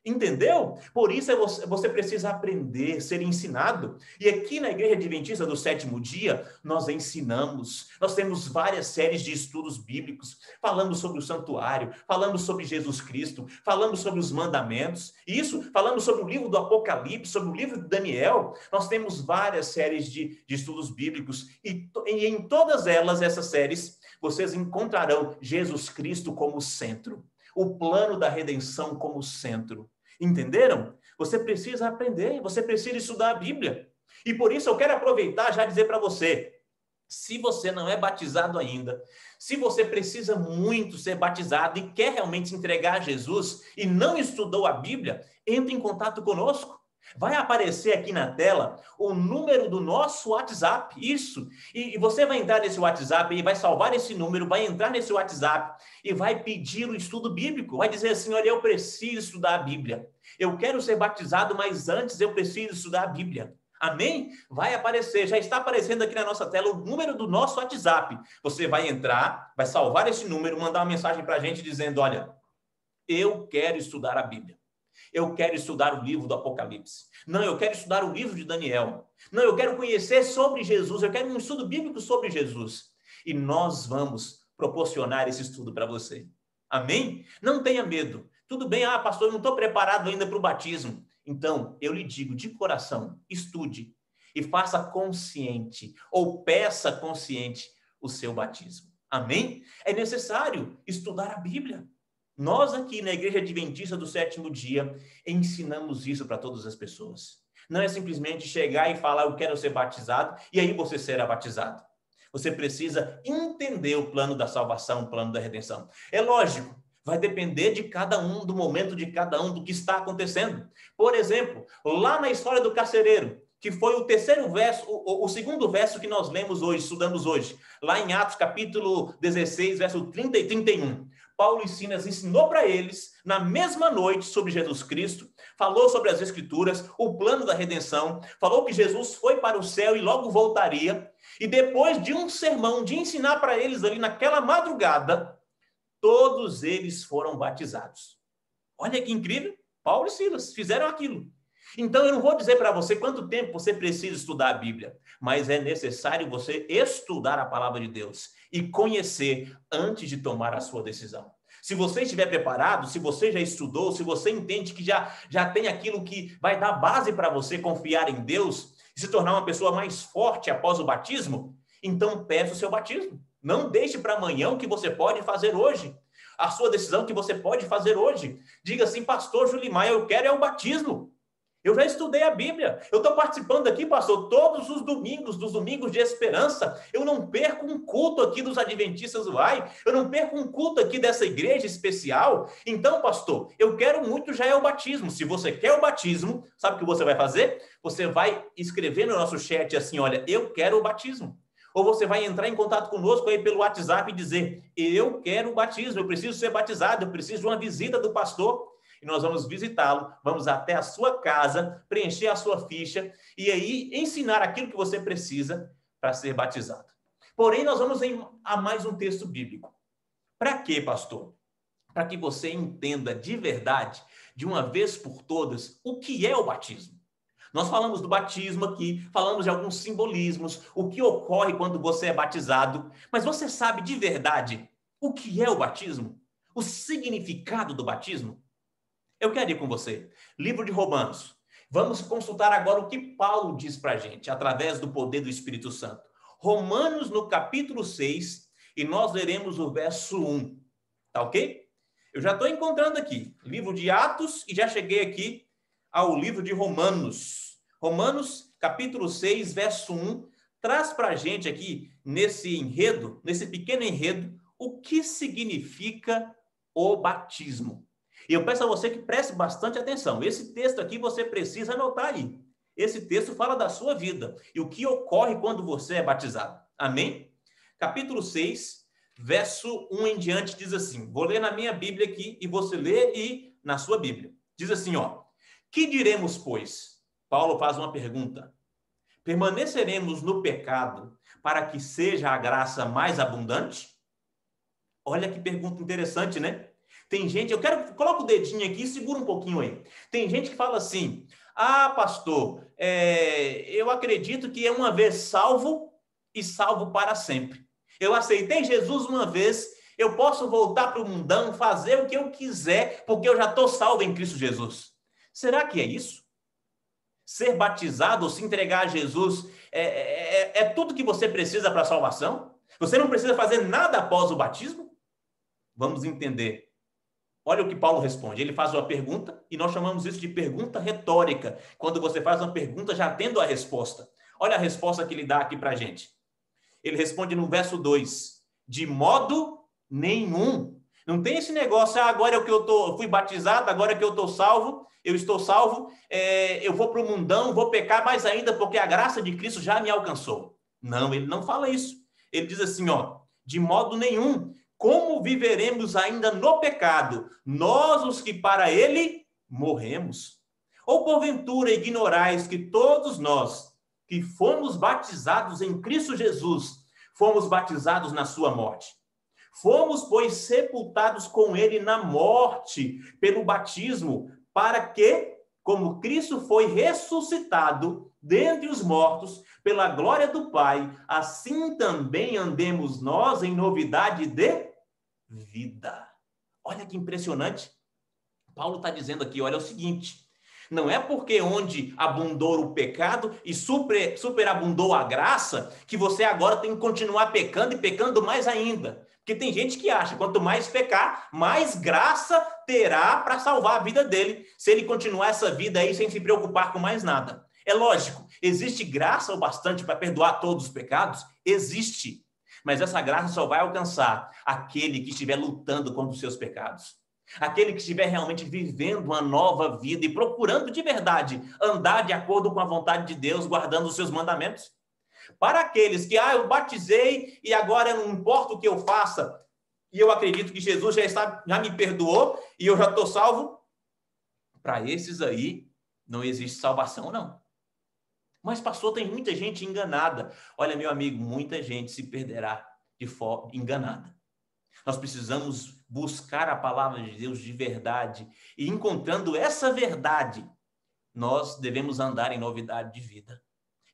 Entendeu? Por isso você precisa aprender, ser ensinado. E aqui na Igreja Adventista do Sétimo Dia, nós ensinamos. Nós temos várias séries de estudos bíblicos, falando sobre o santuário, falando sobre Jesus Cristo, falando sobre os mandamentos. Isso, falando sobre o livro do Apocalipse, sobre o livro de Daniel. Nós temos várias séries de estudos bíblicos. E em todas elas, essas séries, vocês encontrarão Jesus Cristo como centro. O plano da redenção como centro. Entenderam? Você precisa aprender, você precisa estudar a Bíblia. E por isso eu quero aproveitar e já dizer para você, se você não é batizado ainda, se você precisa muito ser batizado e quer realmente se entregar a Jesus e não estudou a Bíblia, entre em contato conosco. Vai aparecer aqui na tela o número do nosso WhatsApp, isso. E você vai entrar nesse WhatsApp e vai salvar esse número, vai entrar nesse WhatsApp e vai pedir o estudo bíblico. Vai dizer assim, olha, eu preciso estudar a Bíblia. Eu quero ser batizado, mas antes eu preciso estudar a Bíblia. Amém? Vai aparecer, já está aparecendo aqui na nossa tela o número do nosso WhatsApp. Você vai entrar, vai salvar esse número, mandar uma mensagem para a gente dizendo, olha, eu quero estudar a Bíblia. Eu quero estudar o livro do Apocalipse. Não, eu quero estudar o livro de Daniel. Não, eu quero conhecer sobre Jesus. Eu quero um estudo bíblico sobre Jesus. E nós vamos proporcionar esse estudo para você. Amém? Não tenha medo. Tudo bem, pastor, eu não estou preparado ainda para o batismo. Então, eu lhe digo de coração, estude e faça consciente ou peça consciente o seu batismo. Amém? É necessário estudar a Bíblia. Nós aqui na Igreja Adventista do Sétimo Dia ensinamos isso para todas as pessoas. Não é simplesmente chegar e falar, eu quero ser batizado, e aí você será batizado. Você precisa entender o plano da salvação, o plano da redenção. É lógico, vai depender de cada um, do momento de cada um, do que está acontecendo. Por exemplo, lá na história do carcereiro, que foi o terceiro verso, o segundo verso que nós lemos hoje, estudamos hoje, lá em Atos capítulo 16, verso 30 e 31. Paulo e Silas ensinou para eles, na mesma noite, sobre Jesus Cristo, falou sobre as Escrituras, o plano da redenção, falou que Jesus foi para o céu e logo voltaria, e depois de um sermão, de ensinar para eles ali naquela madrugada, todos eles foram batizados. Olha que incrível, Paulo e Silas fizeram aquilo. Então, eu não vou dizer para você quanto tempo você precisa estudar a Bíblia, mas é necessário você estudar a palavra de Deus e conhecer antes de tomar a sua decisão. Se você estiver preparado, se você já estudou, se você entende que já tem aquilo que vai dar base para você confiar em Deus, e se tornar uma pessoa mais forte após o batismo, então peça o seu batismo. Não deixe para amanhã o que você pode fazer hoje. A sua decisão que você pode fazer hoje. Diga assim, pastor Julimar, eu quero é o batismo. Eu já estudei a Bíblia. Eu estou participando aqui, pastor, todos os domingos, dos domingos de esperança. Eu não perco um culto aqui dos Adventistas do Ai. Eu não perco um culto aqui dessa igreja especial. Então, pastor, eu quero muito já é o batismo. Se você quer o batismo, sabe o que você vai fazer? Você vai escrever no nosso chat assim, olha, eu quero o batismo. Ou você vai entrar em contato conosco aí pelo WhatsApp e dizer, eu quero o batismo, eu preciso ser batizado, eu preciso de uma visita do pastor. E nós vamos visitá-lo, vamos até a sua casa, preencher a sua ficha e aí ensinar aquilo que você precisa para ser batizado. Porém, nós vamos a mais um texto bíblico. Para quê, pastor? Para que você entenda de verdade, de uma vez por todas, o que é o batismo. Nós falamos do batismo aqui, falamos de alguns simbolismos, o que ocorre quando você é batizado, mas você sabe de verdade o que é o batismo? O significado do batismo? Eu quero ir com você. Livro de Romanos. Vamos consultar agora o que Paulo diz para a gente, através do poder do Espírito Santo. Romanos, no capítulo 6, e nós leremos o verso 1. Tá ok? Eu já estou encontrando aqui, livro de Atos, e já cheguei aqui ao livro de Romanos. Romanos, capítulo 6, verso 1, traz para a gente aqui, nesse enredo, nesse pequeno enredo, o que significa o batismo. E eu peço a você que preste bastante atenção. Esse texto aqui você precisa anotar aí. Esse texto fala da sua vida e o que ocorre quando você é batizado. Amém? Capítulo 6, verso 1 em diante diz assim. Vou ler na minha Bíblia aqui e você lê e na sua Bíblia. Diz assim, ó. Que diremos, pois? Paulo faz uma pergunta. Permaneceremos no pecado para que seja a graça mais abundante? Olha que pergunta interessante, né? Tem gente, coloca o dedinho aqui e segura um pouquinho aí. Tem gente que fala assim, pastor, eu acredito que é uma vez salvo e salvo para sempre. Eu aceitei Jesus uma vez, eu posso voltar para o mundão, fazer o que eu quiser, porque eu já estou salvo em Cristo Jesus. Será que é isso? Ser batizado ou se entregar a Jesus é tudo que você precisa para a salvação? Você não precisa fazer nada após o batismo? Vamos entender. Olha o que Paulo responde. Ele faz uma pergunta e nós chamamos isso de pergunta retórica. Quando você faz uma pergunta já tendo a resposta. Olha a resposta que ele dá aqui para a gente. Ele responde no verso 2. De modo nenhum. Não tem esse negócio, agora é que eu fui batizado, agora é que eu estou salvo, eu vou para o mundão, vou pecar mais ainda porque a graça de Cristo já me alcançou. Não, ele não fala isso. Ele diz assim, ó, de modo nenhum. Como viveremos ainda no pecado, nós os que para ele morremos? Ou porventura ignorais que todos nós que fomos batizados em Cristo Jesus, fomos batizados na sua morte? Fomos, pois, sepultados com ele na morte pelo batismo, para que, como Cristo foi ressuscitado dentre os mortos, pela glória do Pai, assim também andemos nós em novidade de vida. Olha que impressionante. Paulo está dizendo aqui, olha, é o seguinte, não é porque onde abundou o pecado e superabundou a graça, que você agora tem que continuar pecando e pecando mais ainda. Porque tem gente que acha, quanto mais pecar, mais graça terá para salvar a vida dele, se ele continuar essa vida aí sem se preocupar com mais nada. É lógico, existe graça o bastante para perdoar todos os pecados? Existe. Mas essa graça só vai alcançar aquele que estiver lutando contra os seus pecados. Aquele que estiver realmente vivendo uma nova vida e procurando de verdade andar de acordo com a vontade de Deus, guardando os seus mandamentos. Para aqueles que, eu batizei e agora não importa o que eu faça, e eu acredito que Jesus já me perdoou e eu já estou salvo, para esses aí não existe salvação, não. Mas, pastor, tem muita gente enganada. Olha, meu amigo, muita gente se perderá de forma enganada. Nós precisamos buscar a palavra de Deus de verdade. E encontrando essa verdade, nós devemos andar em novidade de vida.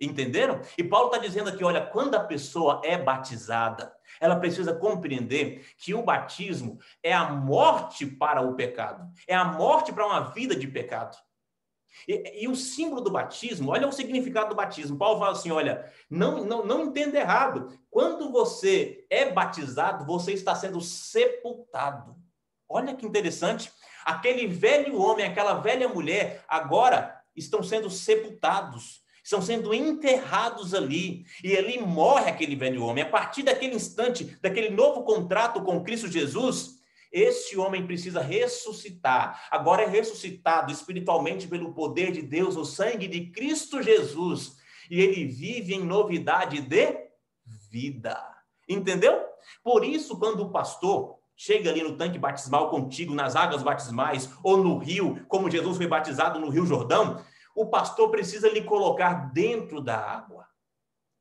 Entenderam? E Paulo está dizendo aqui, olha, quando a pessoa é batizada, ela precisa compreender que o batismo é a morte para o pecado. É a morte para uma vida de pecado. E o símbolo do batismo, olha o significado do batismo. Paulo fala assim, olha, não entenda errado. Quando você é batizado, você está sendo sepultado. Olha que interessante. Aquele velho homem, aquela velha mulher, agora estão sendo sepultados. Estão sendo enterrados ali. E ali morre aquele velho homem. A partir daquele instante, daquele novo contrato com Cristo Jesus, esse homem precisa ressuscitar. Agora é ressuscitado espiritualmente pelo poder de Deus, o sangue de Cristo Jesus. E ele vive em novidade de vida. Entendeu? Por isso, quando o pastor chega ali no tanque batismal contigo, nas águas batismais, ou no rio, como Jesus foi batizado no Rio Jordão, o pastor precisa lhe colocar dentro da água.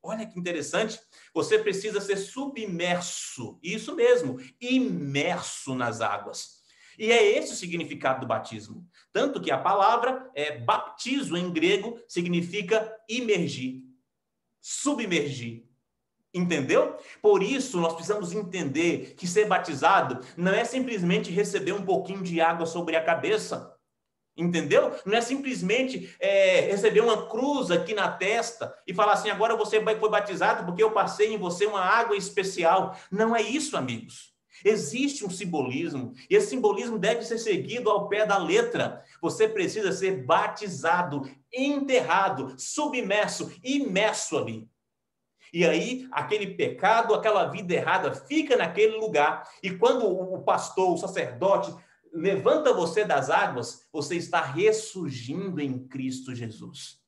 Olha que interessante, você precisa ser submerso, isso mesmo, imerso nas águas. E é esse o significado do batismo. Tanto que a palavra baptizo em grego significa imergir, submergir. Entendeu? Por isso, nós precisamos entender que ser batizado não é simplesmente receber um pouquinho de água sobre a cabeça. Entendeu? Não é simplesmente receber uma cruz aqui na testa e falar assim, agora você foi batizado porque eu passei em você uma água especial. Não é isso, amigos. Existe um simbolismo, e esse simbolismo deve ser seguido ao pé da letra. Você precisa ser batizado, enterrado, submerso, imerso ali. E aí, aquele pecado, aquela vida errada fica naquele lugar. E quando o pastor, o sacerdote, levanta você das águas, você está ressurgindo em Cristo Jesus.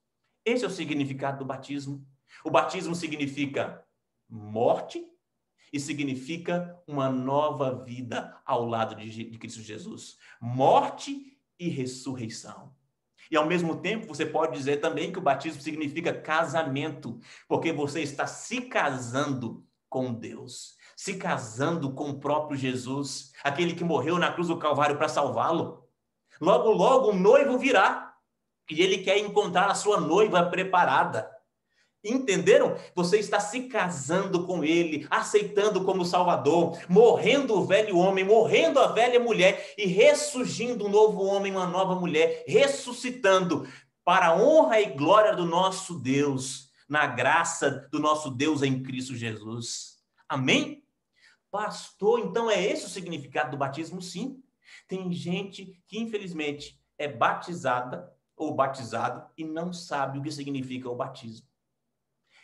Esse é o significado do batismo. O batismo significa morte e significa uma nova vida ao lado de Cristo Jesus. Morte e ressurreição. E ao mesmo tempo, você pode dizer também que o batismo significa casamento, porque você está se casando com Deus, se casando com o próprio Jesus, aquele que morreu na cruz do Calvário para salvá-lo. Logo, logo, o noivo virá e ele quer encontrar a sua noiva preparada. Entenderam? Você está se casando com ele, aceitando como Salvador, morrendo o velho homem, morrendo a velha mulher e ressurgindo um novo homem, uma nova mulher, ressuscitando para a honra e glória do nosso Deus, na graça do nosso Deus em Cristo Jesus. Amém? Pastor, então é esse o significado do batismo? Sim. Tem gente que, infelizmente, é batizada ou batizado e não sabe o que significa o batismo.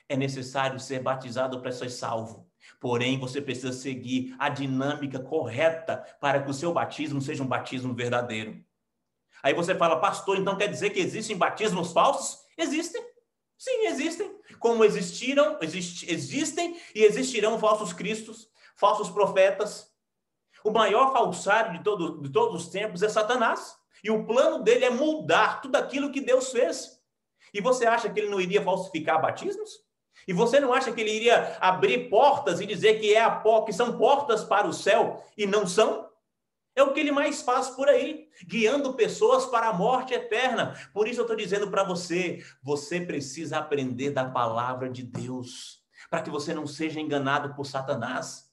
É necessário ser batizado para ser salvo. Porém, você precisa seguir a dinâmica correta para que o seu batismo seja um batismo verdadeiro. Aí você fala, pastor, então quer dizer que existem batismos falsos? Existem. Sim, existem. Como existem e existirão falsos cristos, falsos profetas. O maior falsário de todos os tempos é Satanás. E o plano dele é mudar tudo aquilo que Deus fez. E você acha que ele não iria falsificar batismos? E você não acha que ele iria abrir portas e dizer que são portas para o céu e não são? É o que ele mais faz por aí, guiando pessoas para a morte eterna. Por isso eu estou dizendo para você, você precisa aprender da palavra de Deus, para que você não seja enganado por Satanás.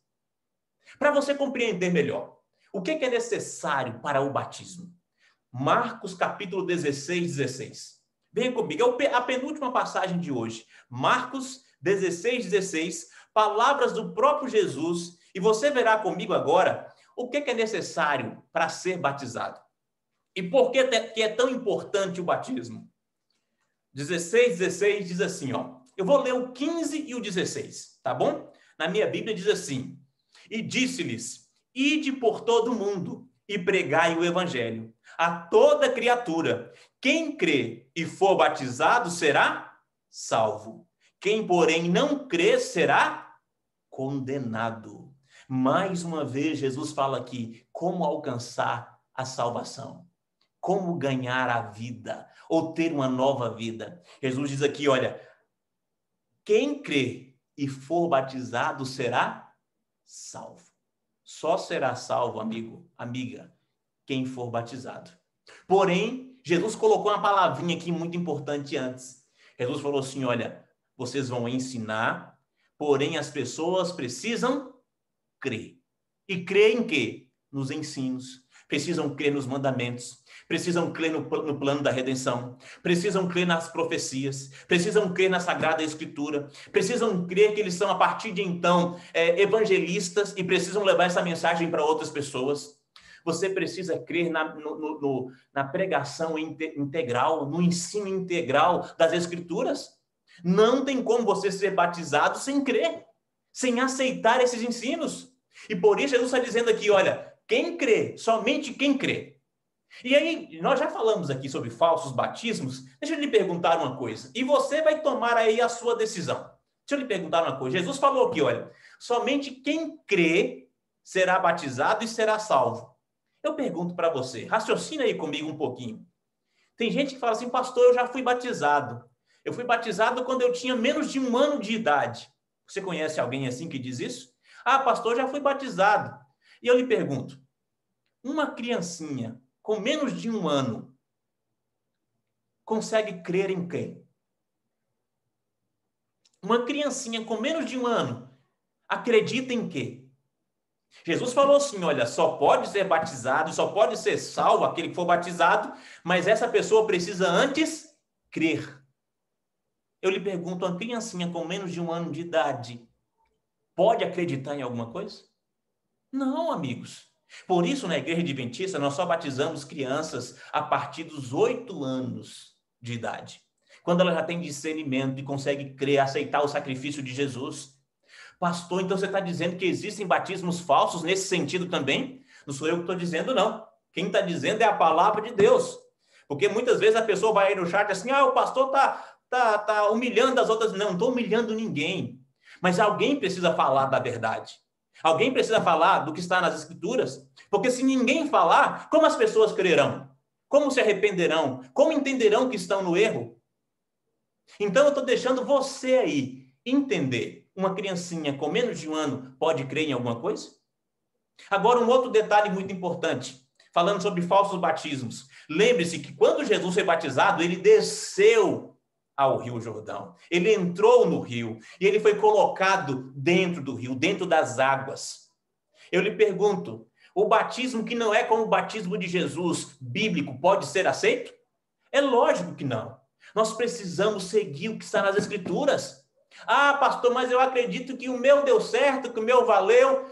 Para você compreender melhor, o que é necessário para o batismo? Marcos capítulo 16. Venha comigo, é a penúltima passagem de hoje. Marcos 16, palavras do próprio Jesus. E você verá comigo agora o que é necessário para ser batizado. E por que é tão importante o batismo? 16 diz assim, ó. Eu vou ler o 15 e o 16, tá bom? Na minha Bíblia diz assim. E disse-lhes, ide por todo o mundo e pregai o evangelho a toda criatura. Quem crê e for batizado será salvo. Quem, porém, não crê será condenado. Mais uma vez, Jesus fala aqui como alcançar a salvação, como ganhar a vida ou ter uma nova vida. Jesus diz aqui, olha, quem crê e for batizado será salvo. Só será salvo, amigo, amiga, quem for batizado. Porém, Jesus colocou uma palavrinha aqui muito importante antes. Jesus falou assim, olha, vocês vão ensinar, porém as pessoas precisam crer. E crer em quê? Nos ensinos. precisam crer nos mandamentos, precisam crer no plano da redenção, precisam crer nas profecias, precisam crer na Sagrada Escritura, precisam crer que eles são, a partir de então, evangelistas e precisam levar essa mensagem para outras pessoas. Você precisa crer na pregação integral, no ensino integral das Escrituras. Não tem como você ser batizado sem crer, sem aceitar esses ensinos. E por isso Jesus está dizendo aqui, olha, quem crê, somente quem crê. E aí, nós já falamos aqui sobre falsos batismos. Deixa eu lhe perguntar uma coisa. E você vai tomar aí a sua decisão. Deixa eu lhe perguntar uma coisa. Jesus falou aqui, olha, somente quem crê será batizado e será salvo. Eu pergunto para você, raciocina aí comigo um pouquinho. Tem gente que fala assim, pastor, eu já fui batizado. Eu fui batizado quando eu tinha menos de 1 ano de idade. Você conhece alguém assim que diz isso? Ah, pastor, eu já fui batizado. E eu lhe pergunto, uma criancinha com menos de 1 ano consegue crer em quem? Uma criancinha com menos de 1 ano acredita em quê? Jesus falou assim, olha, só pode ser batizado, só pode ser salvo aquele que for batizado, mas essa pessoa precisa antes crer. Eu lhe pergunto, uma criancinha com menos de 1 ano de idade pode acreditar em alguma coisa? Não, amigos. Por isso, na Igreja Adventista, nós só batizamos crianças a partir dos 8 anos de idade. Quando ela já tem discernimento e consegue crer, aceitar o sacrifício de Jesus. Pastor, então você está dizendo que existem batismos falsos nesse sentido também? Não sou eu que estou dizendo, não. Quem está dizendo é a palavra de Deus. Porque muitas vezes a pessoa vai aí no chat assim, o pastor tá humilhando as outras. Não estou humilhando ninguém. Mas alguém precisa falar da verdade. Alguém precisa falar do que está nas Escrituras. Porque se ninguém falar, como as pessoas crerão? Como se arrependerão? Como entenderão que estão no erro? Então eu estou deixando você aí entender. Uma criancinha com menos de 1 ano pode crer em alguma coisa? Agora, um outro detalhe muito importante, falando sobre falsos batismos. Lembre-se que quando Jesus foi batizado, ele desceu ao Rio Jordão. Ele entrou no rio e ele foi colocado dentro do rio, dentro das águas. Eu lhe pergunto, o batismo que não é como o batismo de Jesus, bíblico, pode ser aceito? É lógico que não. Nós precisamos seguir o que está nas Escrituras. Ah, pastor, mas eu acredito que o meu deu certo, que o meu valeu.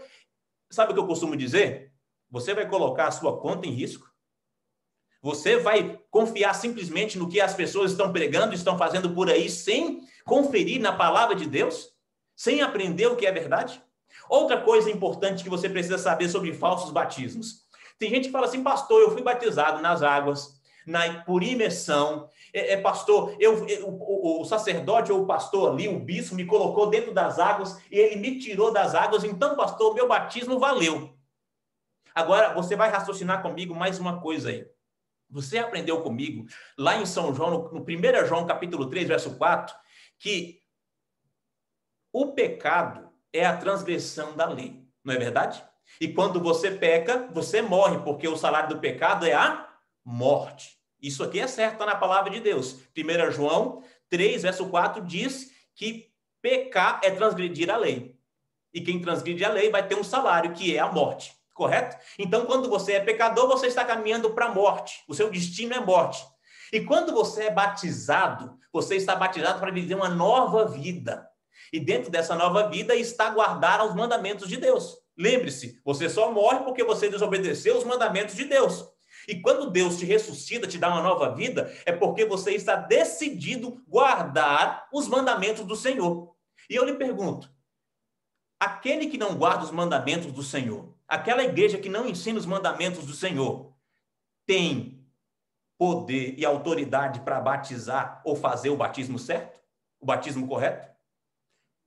Sabe o que eu costumo dizer? Você vai colocar a sua conta em risco? Você vai confiar simplesmente no que as pessoas estão pregando, estão fazendo por aí, sem conferir na palavra de Deus? Sem aprender o que é verdade? Outra coisa importante que você precisa saber sobre falsos batismos. Tem gente que fala assim, pastor, eu fui batizado nas águas, por imersão. Pastor, o sacerdote ou o pastor ali, o bispo, me colocou dentro das águas e ele me tirou das águas. Então, pastor, meu batismo valeu. Agora, você vai raciocinar comigo mais uma coisa aí. Você aprendeu comigo, lá em São João, no 1 João, capítulo 3, verso 4, que o pecado é a transgressão da lei. Não é verdade? E quando você peca, você morre, porque o salário do pecado é a morte. Isso aqui é certo, está na palavra de Deus. 1 João 3, verso 4, diz que pecar é transgredir a lei. E quem transgride a lei vai ter um salário, que é a morte. Correto? Então, quando você é pecador, você está caminhando para a morte. O seu destino é morte. E quando você é batizado, você está batizado para viver uma nova vida. E dentro dessa nova vida está guardar aos mandamentos de Deus. Lembre-se, você só morre porque você desobedeceu os mandamentos de Deus. E quando Deus te ressuscita, te dá uma nova vida, é porque você está decidido guardar os mandamentos do Senhor. E eu lhe pergunto, aquele que não guarda os mandamentos do Senhor, aquela igreja que não ensina os mandamentos do Senhor, tem poder e autoridade para batizar ou fazer o batismo certo? O batismo correto?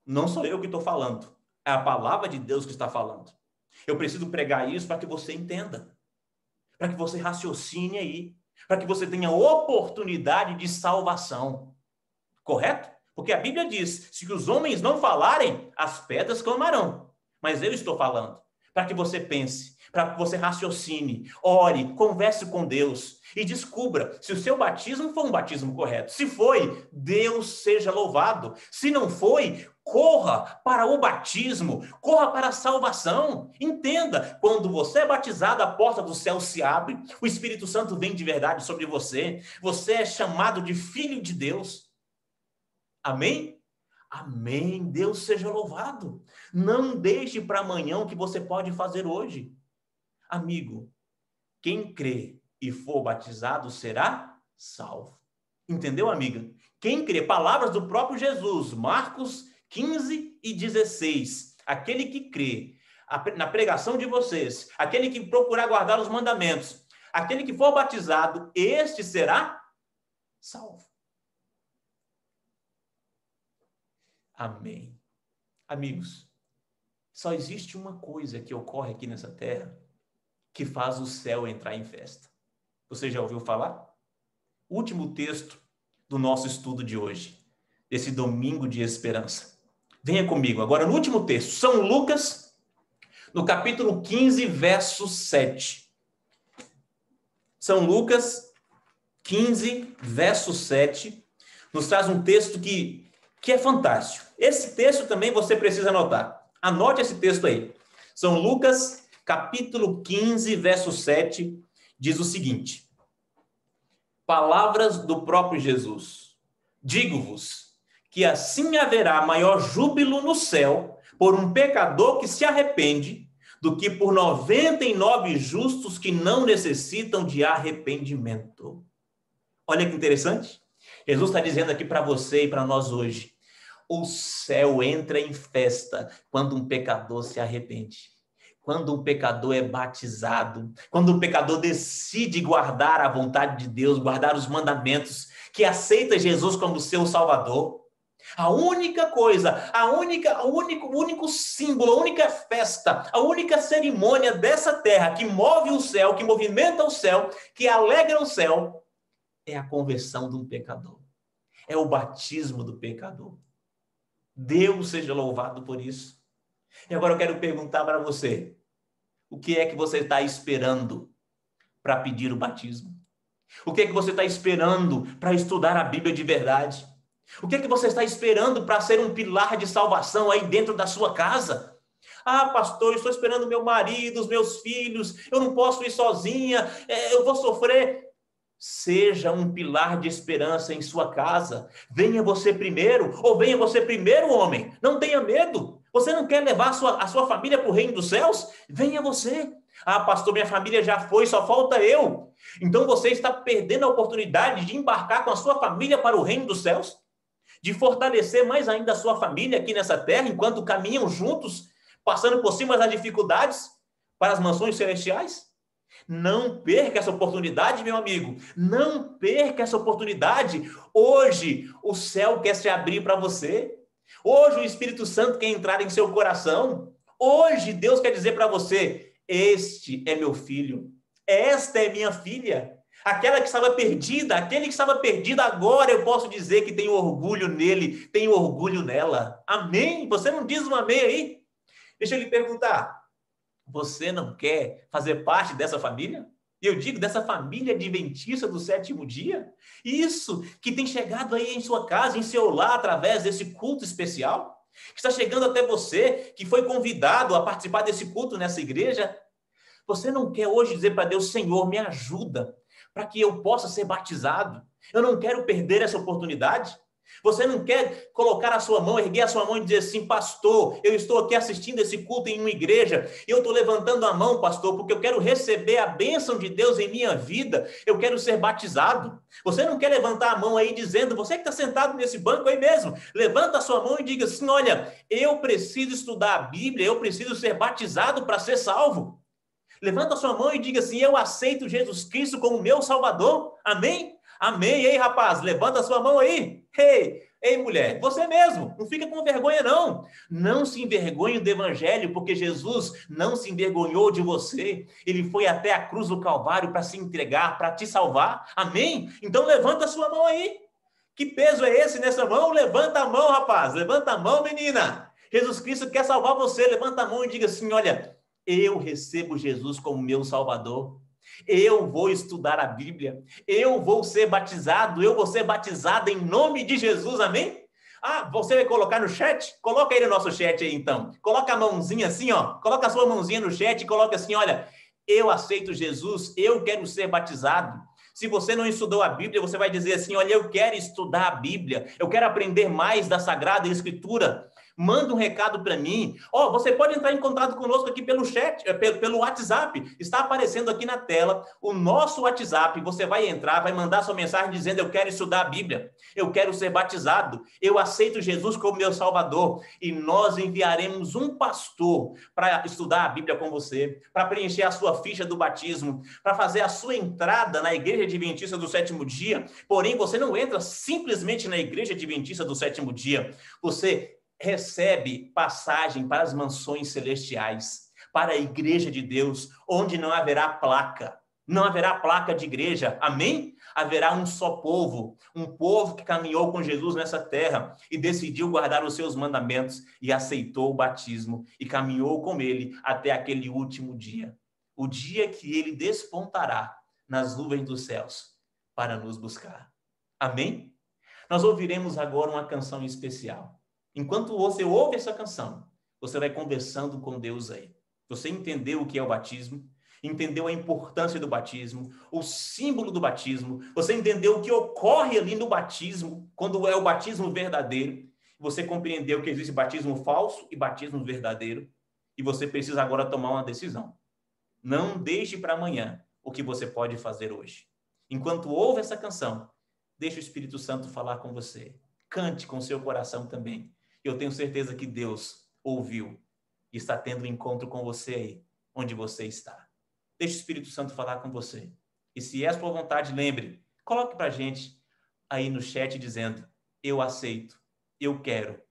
Não sou eu que estou falando. É a palavra de Deus que está falando. Eu preciso pregar isso para que você entenda. Para que você raciocine aí. Para que você tenha oportunidade de salvação. Correto? Porque a Bíblia diz, se os homens não falarem, as pedras clamarão. Mas eu estou falando. Para que você pense. para que você raciocine, ore, converse com Deus e descubra se o seu batismo foi um batismo correto. Se foi, Deus seja louvado. Se não foi, corra para o batismo, corra para a salvação. Entenda, quando você é batizado, a porta do céu se abre, o Espírito Santo vem de verdade sobre você, você é chamado de filho de Deus. Amém? Amém. Deus seja louvado. Não deixe para amanhã o que você pode fazer hoje. Amigo, quem crê e for batizado será salvo. Entendeu, amiga? Quem crê, palavras do próprio Jesus, Marcos 15:16. Aquele que crê na pregação de vocês, aquele que procurar guardar os mandamentos, aquele que for batizado, este será salvo. Amém. Amigos, só existe uma coisa que ocorre aqui nessa terra que faz o céu entrar em festa. Você já ouviu falar? Último texto do nosso estudo de hoje, desse domingo de esperança. Venha comigo agora no último texto, São Lucas, no capítulo 15, verso 7. São Lucas 15, verso 7, nos traz um texto que é fantástico. Esse texto também você precisa anotar. Anote esse texto aí. São Lucas, capítulo 15, verso 7, diz o seguinte: palavras do próprio Jesus. Digo-vos que assim haverá maior júbilo no céu por um pecador que se arrepende do que por 99 justos que não necessitam de arrependimento. Olha que interessante. Jesus está dizendo aqui para você e para nós hoje: o céu entra em festa quando um pecador se arrepende, quando um pecador é batizado, quando um pecador decide guardar a vontade de Deus, guardar os mandamentos, que aceita Jesus como seu Salvador. A única coisa, o único símbolo, a única festa, a única cerimônia dessa terra que move o céu, que movimenta o céu, que alegra o céu, é a conversão de um pecador. É o batismo do pecador. Deus seja louvado por isso. E agora eu quero perguntar para você: o que é que você está esperando para pedir o batismo? O que é que você está esperando para estudar a Bíblia de verdade? O que é que você está esperando para ser um pilar de salvação aí dentro da sua casa? Ah, pastor, eu estou esperando meu marido, os meus filhos, eu não posso ir sozinha, eu vou sofrer. Seja um pilar de esperança em sua casa. Venha você primeiro, ou venha você primeiro, homem. Não tenha medo. Você não quer levar a sua família para o reino dos céus? Venha você. Ah, pastor, minha família já foi, só falta eu. Então você está perdendo a oportunidade de embarcar com a sua família para o reino dos céus? De fortalecer mais ainda a sua família aqui nessa terra, enquanto caminham juntos, passando por cima das dificuldades para as mansões celestiais? Não perca essa oportunidade, meu amigo. Não perca essa oportunidade. Hoje, o céu quer se abrir para você. Hoje, o Espírito Santo quer entrar em seu coração. Hoje, Deus quer dizer para você: este é meu filho. Esta é minha filha. Aquela que estava perdida, aquele que estava perdido, agora eu posso dizer que tenho orgulho nele, tenho orgulho nela. Amém? Você não diz um amém aí? Deixa eu lhe perguntar. Você não quer fazer parte dessa família? E eu digo, dessa família adventista do sétimo dia? Isso que tem chegado aí em sua casa, em seu lar, através desse culto especial? Que está chegando até você, que foi convidado a participar desse culto nessa igreja? Você não quer hoje dizer para Deus: Senhor, me ajuda, para que eu possa ser batizado? Eu não quero perder essa oportunidade. Você não quer colocar a sua mão, erguer a sua mão e dizer assim: pastor, eu estou aqui assistindo esse culto em uma igreja, e eu estou levantando a mão, pastor, porque eu quero receber a bênção de Deus em minha vida, eu quero ser batizado. Você não quer levantar a mão aí dizendo, você que está sentado nesse banco aí mesmo, levanta a sua mão e diga assim: olha, eu preciso estudar a Bíblia, eu preciso ser batizado para ser salvo. Levanta a sua mão e diga assim: eu aceito Jesus Cristo como meu Salvador. Amém? Amém. Ei, rapaz, levanta a sua mão aí. Ei, mulher, você mesmo, não fica com vergonha, não. Não se envergonhe do evangelho, porque Jesus não se envergonhou de você. Ele foi até a cruz do Calvário para se entregar, para te salvar. Amém? Então levanta a sua mão aí. Que peso é esse nessa mão? Levanta a mão, rapaz. Levanta a mão, menina. Jesus Cristo quer salvar você. Levanta a mão e diga assim: olha, Eu recebo Jesus como meu Salvador. Eu vou estudar a Bíblia. Eu vou ser batizado. Eu vou ser batizado em nome de Jesus. Amém? Ah, você vai colocar no chat? Coloca aí no nosso chat aí, então. Coloca a mãozinha assim, ó. Coloca a sua mãozinha no chat e coloca assim, olha, eu aceito Jesus, eu quero ser batizado. Se você não estudou a Bíblia, você vai dizer assim, olha, eu quero estudar a Bíblia, eu quero aprender mais da Sagrada Escritura. Manda um recado para mim. Você pode entrar em contato conosco aqui pelo chat, pelo WhatsApp. Está aparecendo aqui na tela o nosso WhatsApp. Você vai entrar, vai mandar sua mensagem dizendo, eu quero estudar a Bíblia, eu quero ser batizado, eu aceito Jesus como meu Salvador. E nós enviaremos um pastor para estudar a Bíblia com você, para preencher a sua ficha do batismo, para fazer a sua entrada na Igreja Adventista do Sétimo Dia. Porém, você não entra simplesmente na Igreja Adventista do Sétimo Dia. Você recebe passagem para as mansões celestiais, para a igreja de Deus, onde não haverá placa. Não haverá placa de igreja. Amém? Haverá um só povo, um povo que caminhou com Jesus nessa terra e decidiu guardar os seus mandamentos e aceitou o batismo e caminhou com ele até aquele último dia. O dia que ele despontará nas nuvens dos céus para nos buscar. Amém? Nós ouviremos agora uma canção especial. Enquanto você ouve essa canção, você vai conversando com Deus aí. Você entendeu o que é o batismo, entendeu a importância do batismo, o símbolo do batismo, você entendeu o que ocorre ali no batismo, quando é o batismo verdadeiro, você compreendeu que existe batismo falso e batismo verdadeiro, e você precisa agora tomar uma decisão. Não deixe para amanhã o que você pode fazer hoje. Enquanto ouve essa canção, deixe o Espírito Santo falar com você. Cante com seu coração também. Eu tenho certeza que Deus ouviu e está tendo um encontro com você aí, onde você está. Deixe o Espírito Santo falar com você. E se é a sua vontade, lembre, coloque para a gente aí no chat dizendo, eu aceito, eu quero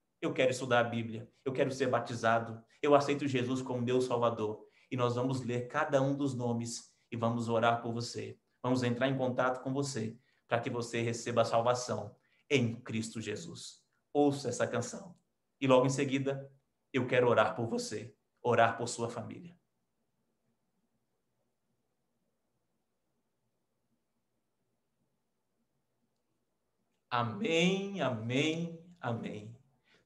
estudar a Bíblia, eu quero ser batizado, eu aceito Jesus como meu Salvador. E nós vamos ler cada um dos nomes e vamos orar por você. Vamos entrar em contato com você para que você receba a salvação em Cristo Jesus. Ouça essa canção. E logo em seguida, eu quero orar por você, orar por sua família. Amém, amém, amém.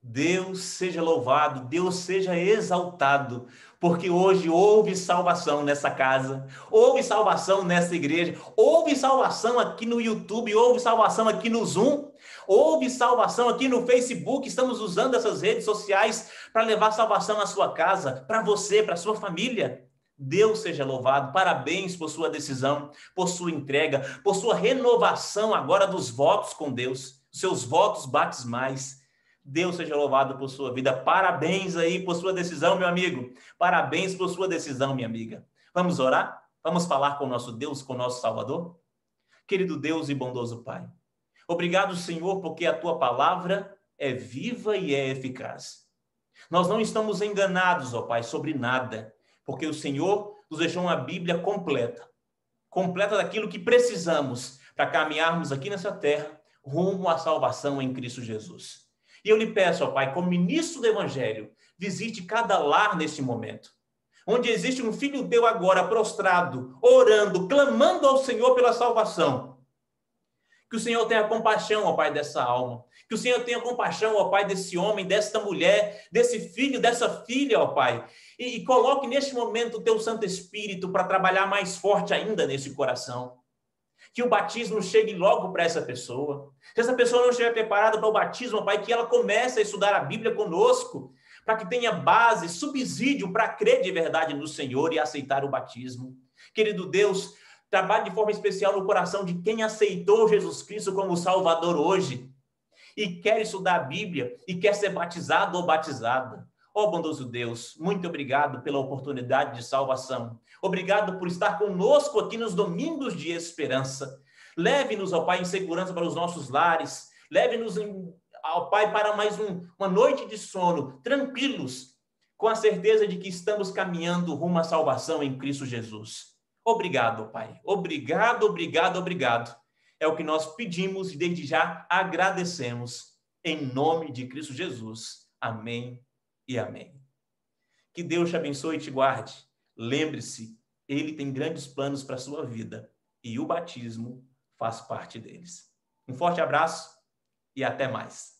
Deus seja louvado, Deus seja exaltado, porque hoje houve salvação nessa casa, houve salvação nessa igreja, houve salvação aqui no YouTube, houve salvação aqui no Zoom, houve salvação aqui no Facebook. Estamos usando essas redes sociais para levar salvação à sua casa, para você, para sua família. Deus seja louvado, parabéns por sua decisão, por sua entrega, por sua renovação agora dos votos com Deus, seus votos batismais. Deus seja louvado por sua vida. Parabéns aí por sua decisão, meu amigo. Parabéns por sua decisão, minha amiga. Vamos orar? Vamos falar com o nosso Deus, com o nosso Salvador? Querido Deus e bondoso Pai, obrigado, Senhor, porque a tua palavra é viva e é eficaz. Nós não estamos enganados, ó Pai, sobre nada, porque o Senhor nos deixou uma Bíblia completa, completa daquilo que precisamos para caminharmos aqui nessa terra rumo à salvação em Cristo Jesus. E eu lhe peço, ó Pai, como ministro do Evangelho, visite cada lar neste momento, onde existe um filho teu agora prostrado, orando, clamando ao Senhor pela salvação. Que o Senhor tenha compaixão, ó Pai, dessa alma. Que o Senhor tenha compaixão, ó Pai, desse homem, desta mulher, desse filho, dessa filha, ó Pai. E coloque neste momento o teu Santo Espírito para trabalhar mais forte ainda nesse coração. Que o batismo chegue logo para essa pessoa. Se essa pessoa não estiver preparada para o batismo, Pai, que ela comece a estudar a Bíblia conosco, para que tenha base, subsídio para crer de verdade no Senhor e aceitar o batismo. Querido Deus, trabalhe de forma especial no coração de quem aceitou Jesus Cristo como Salvador hoje e quer estudar a Bíblia e quer ser batizado ou batizada. Ó bondoso Deus, muito obrigado pela oportunidade de salvação. Obrigado por estar conosco aqui nos domingos de esperança. Leve-nos, ó Pai, em segurança para os nossos lares. Leve-nos, ó Pai, para mais uma noite de sono, tranquilos, com a certeza de que estamos caminhando rumo à salvação em Cristo Jesus. Obrigado, Pai. Obrigado, obrigado, obrigado. É o que nós pedimos e desde já agradecemos. Em nome de Cristo Jesus. Amém e amém. Que Deus te abençoe e te guarde. lembre-se, ele tem grandes planos para a sua vida e o batismo faz parte deles. Um forte abraço e até mais.